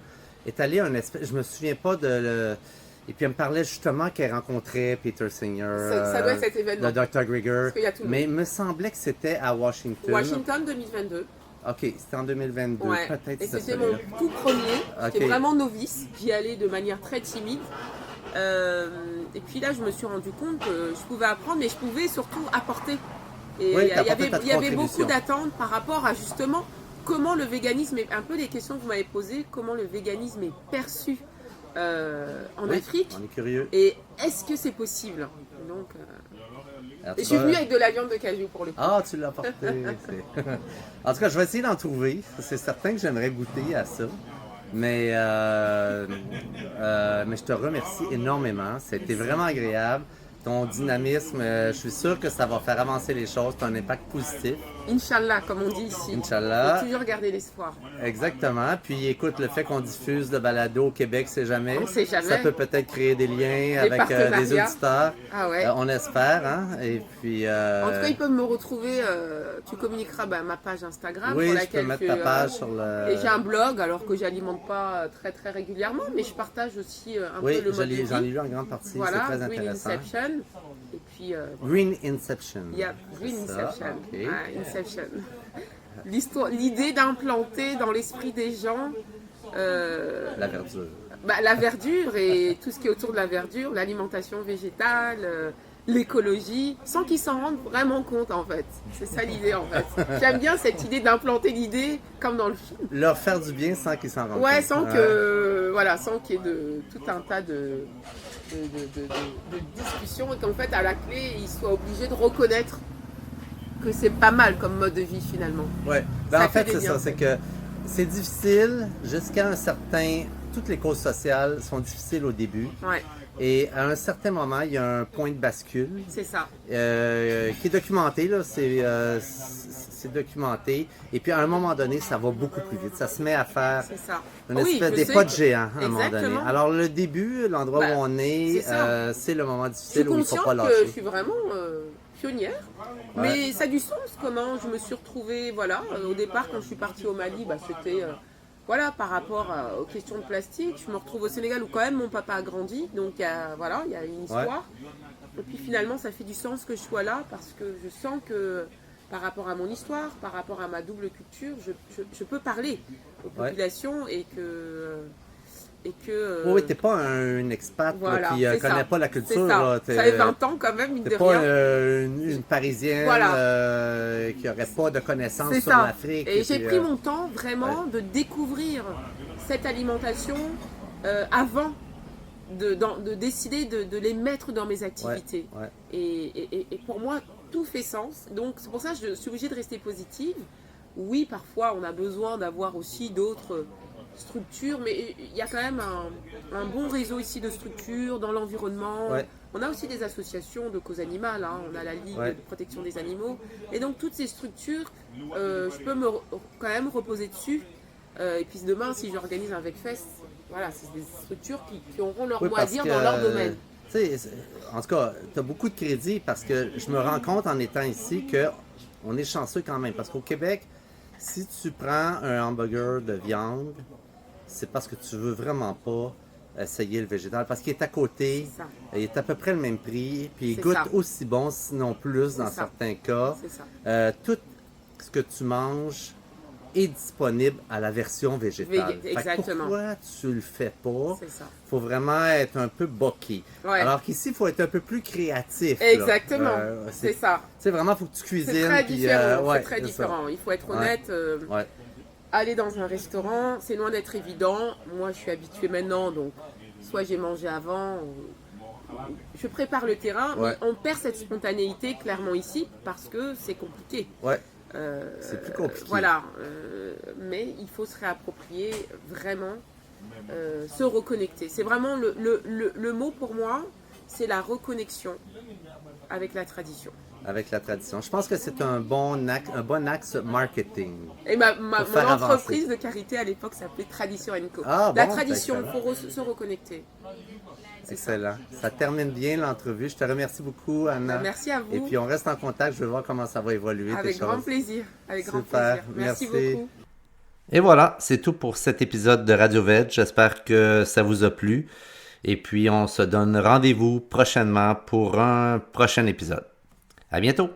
est allée à un espèce, je me souviens pas et puis elle me parlait justement qu'elle rencontrait Peter Singer, Ça doit être cet événement. le Dr. Greger, Parce qu'il y a tout le mais monde. il me semblait que c'était à Washington. Washington 2022. Ok, c'était en 2022, Ouais. peut-être Et ça c'était celui-là. mon tout premier. J'étais Ok. vraiment novice. J'y allais de manière très timide. Et puis là, je me suis rendu compte que je pouvais apprendre, mais je pouvais surtout apporter. Et Oui, il y t'apportais ta il y avait contribution. beaucoup d'attentes par rapport à justement comment le véganisme est, un peu les questions que vous m'avez posées, comment le véganisme est perçu en Oui, Afrique on est curieux. et est-ce que c'est possible. Donc, Alors, et tu je suis vas- venue avec de la viande de cajou pour le coup. Ah, tu l'as porté. En tout cas, je vais essayer d'en trouver. C'est certain que j'aimerais goûter à ça. Mais je te remercie énormément. C'était vraiment agréable. Ton dynamisme, je suis sûr que ça va faire avancer les choses. Tu as un impact positif. Inch'Allah, comme on dit ici. Inch'Allah. Faut toujours garder l'espoir. Exactement. Puis écoute, le fait qu'on diffuse le balado au Québec, c'est jamais. On sait jamais. Ça peut peut-être créer des liens avec des partenariats. auditeurs. Ah ouais. On espère. Hein? Et puis. En tout cas, ils peuvent me retrouver. Tu communiqueras ma page Instagram oui, sur je laquelle peux mettre ta page sur le. Et j'ai un blog, alors que j'alimente pas très très régulièrement, mais je partage aussi un Oui, peu le mode de j'en ai vie. lu en grande partie. Voilà, C'est très Green intéressant. Inception. Et puis, Green Inception. yeah, Green C'est ça, Inception. ok. Ah, Inception. L'idée d'implanter dans l'esprit des gens La verdure. la verdure et tout ce qui est autour de la verdure, l'alimentation végétale, l'écologie, sans qu'ils s'en rendent vraiment compte en fait. C'est ça l'idée en fait. J'aime bien cette idée d'implanter l'idée comme dans le film. Leur faire du bien sans qu'ils s'en rendent Ouais, compte. sans que voilà, sans qu'il y ait tout un tas de discussions et qu'en fait à la clé ils soient obligés de reconnaître que c'est pas mal comme mode de vie finalement. Ouais. Ça En fait fait, des c'est liens. ça. C'est que c'est difficile jusqu'à un certain. Toutes les causes sociales sont difficiles au début. Ouais, Et à un certain moment, il y a un point de bascule c'est ça. qui est documenté. Là, c'est documenté. Et puis à un moment donné, ça va beaucoup plus vite. Ça se met à faire C'est ça. une Oui, espèce je des sais. pas de géant à un moment donné. Exactement. Alors le début, l'endroit Bah, où on est, c'est ça. c'est le moment Je suis difficile où il ne faut consciente pas que lâcher. je suis vraiment pionnière, mais ça a du sens comment je me suis retrouvée. Voilà, au départ quand je suis partie au Mali, c'était voilà par rapport aux questions de plastique. Je me retrouve au Sénégal où quand même mon papa a grandi, donc il y a une histoire. Et puis finalement ça fait du sens que je sois là parce que je sens que par rapport à mon histoire, par rapport à ma double culture, je peux parler aux populations et que Oui, t'es pas un expat là, voilà, qui c'est connaît ça. pas la C'est culture. ça. Là, Ça fait 20 ans quand même, mine de t'es pas rien. une Parisienne Voilà. qui aurait pas de connaissances C'est sur ça. l'Afrique. Et j'ai puis, pris mon temps vraiment de découvrir cette alimentation avant de décider de les mettre dans mes activités. Ouais. Et pour moi, tout fait sens. Donc c'est pour ça que je suis obligée de rester positive. Oui, parfois on a besoin d'avoir aussi d'autres structures, mais il y a quand même un bon réseau ici de structures dans l'environnement. Ouais. On a aussi des associations de cause animale, hein. On a la Ligue Ouais. de protection des animaux. Et donc toutes ces structures, je peux quand même reposer dessus. Et puis demain, si j'organise un VecFest, voilà, c'est des structures qui auront leur Oui, mot à parce dire que, dans leur domaine. tu sais, en tout cas, tu as beaucoup de crédit parce que je me rends compte en étant ici qu'on est chanceux quand même. Parce qu'au Québec, si tu prends un hamburger de viande, c'est parce que tu veux vraiment pas essayer le végétal. Parce qu'il est à côté, C'est ça. il est à peu près le même prix, puis il C'est goûte ça. aussi bon, sinon plus dans C'est ça. certains cas. C'est ça. Tout ce que tu manges est disponible à la version végétale. Fait que Exactement. pourquoi tu le fais pas? C'est ça. Faut vraiment être un peu boqué. Ouais. Alors qu'ici, il faut être un peu plus créatif. là. Exactement. C'est C'est ça. tu sais, vraiment, il faut que tu cuisines. C'est très puis, différent. ouais, C'est très c'est ça. différent. Il faut être Ouais. honnête. Ouais. Aller dans un restaurant, c'est loin d'être évident. Moi, je suis habituée maintenant, donc soit j'ai mangé avant, je prépare le terrain, Ouais. mais on perd cette spontanéité clairement ici parce que c'est compliqué. Ouais. C'est plus compliqué. Voilà, mais il faut se réapproprier vraiment se reconnecter. C'est vraiment le mot pour moi, c'est la reconnexion avec la tradition. Avec la tradition. Je pense que c'est un bon axe marketing. Et mon faire entreprise avancer. de carité à l'époque s'appelait Tradition & Co. Ah, La bon, tradition, il excellent. faut se reconnecter. C'est ça. Excellent. Ça termine bien l'entrevue. Je te remercie beaucoup, Anna. Merci à vous. Et puis on reste en contact. Je veux voir comment ça va évoluer. tes Avec grand choses. plaisir. Avec grand Super. plaisir. Merci Merci. beaucoup. Et voilà, c'est tout pour cet épisode de Radio Veg. J'espère que ça vous a plu. Et puis on se donne rendez-vous prochainement pour un prochain épisode. À bientôt!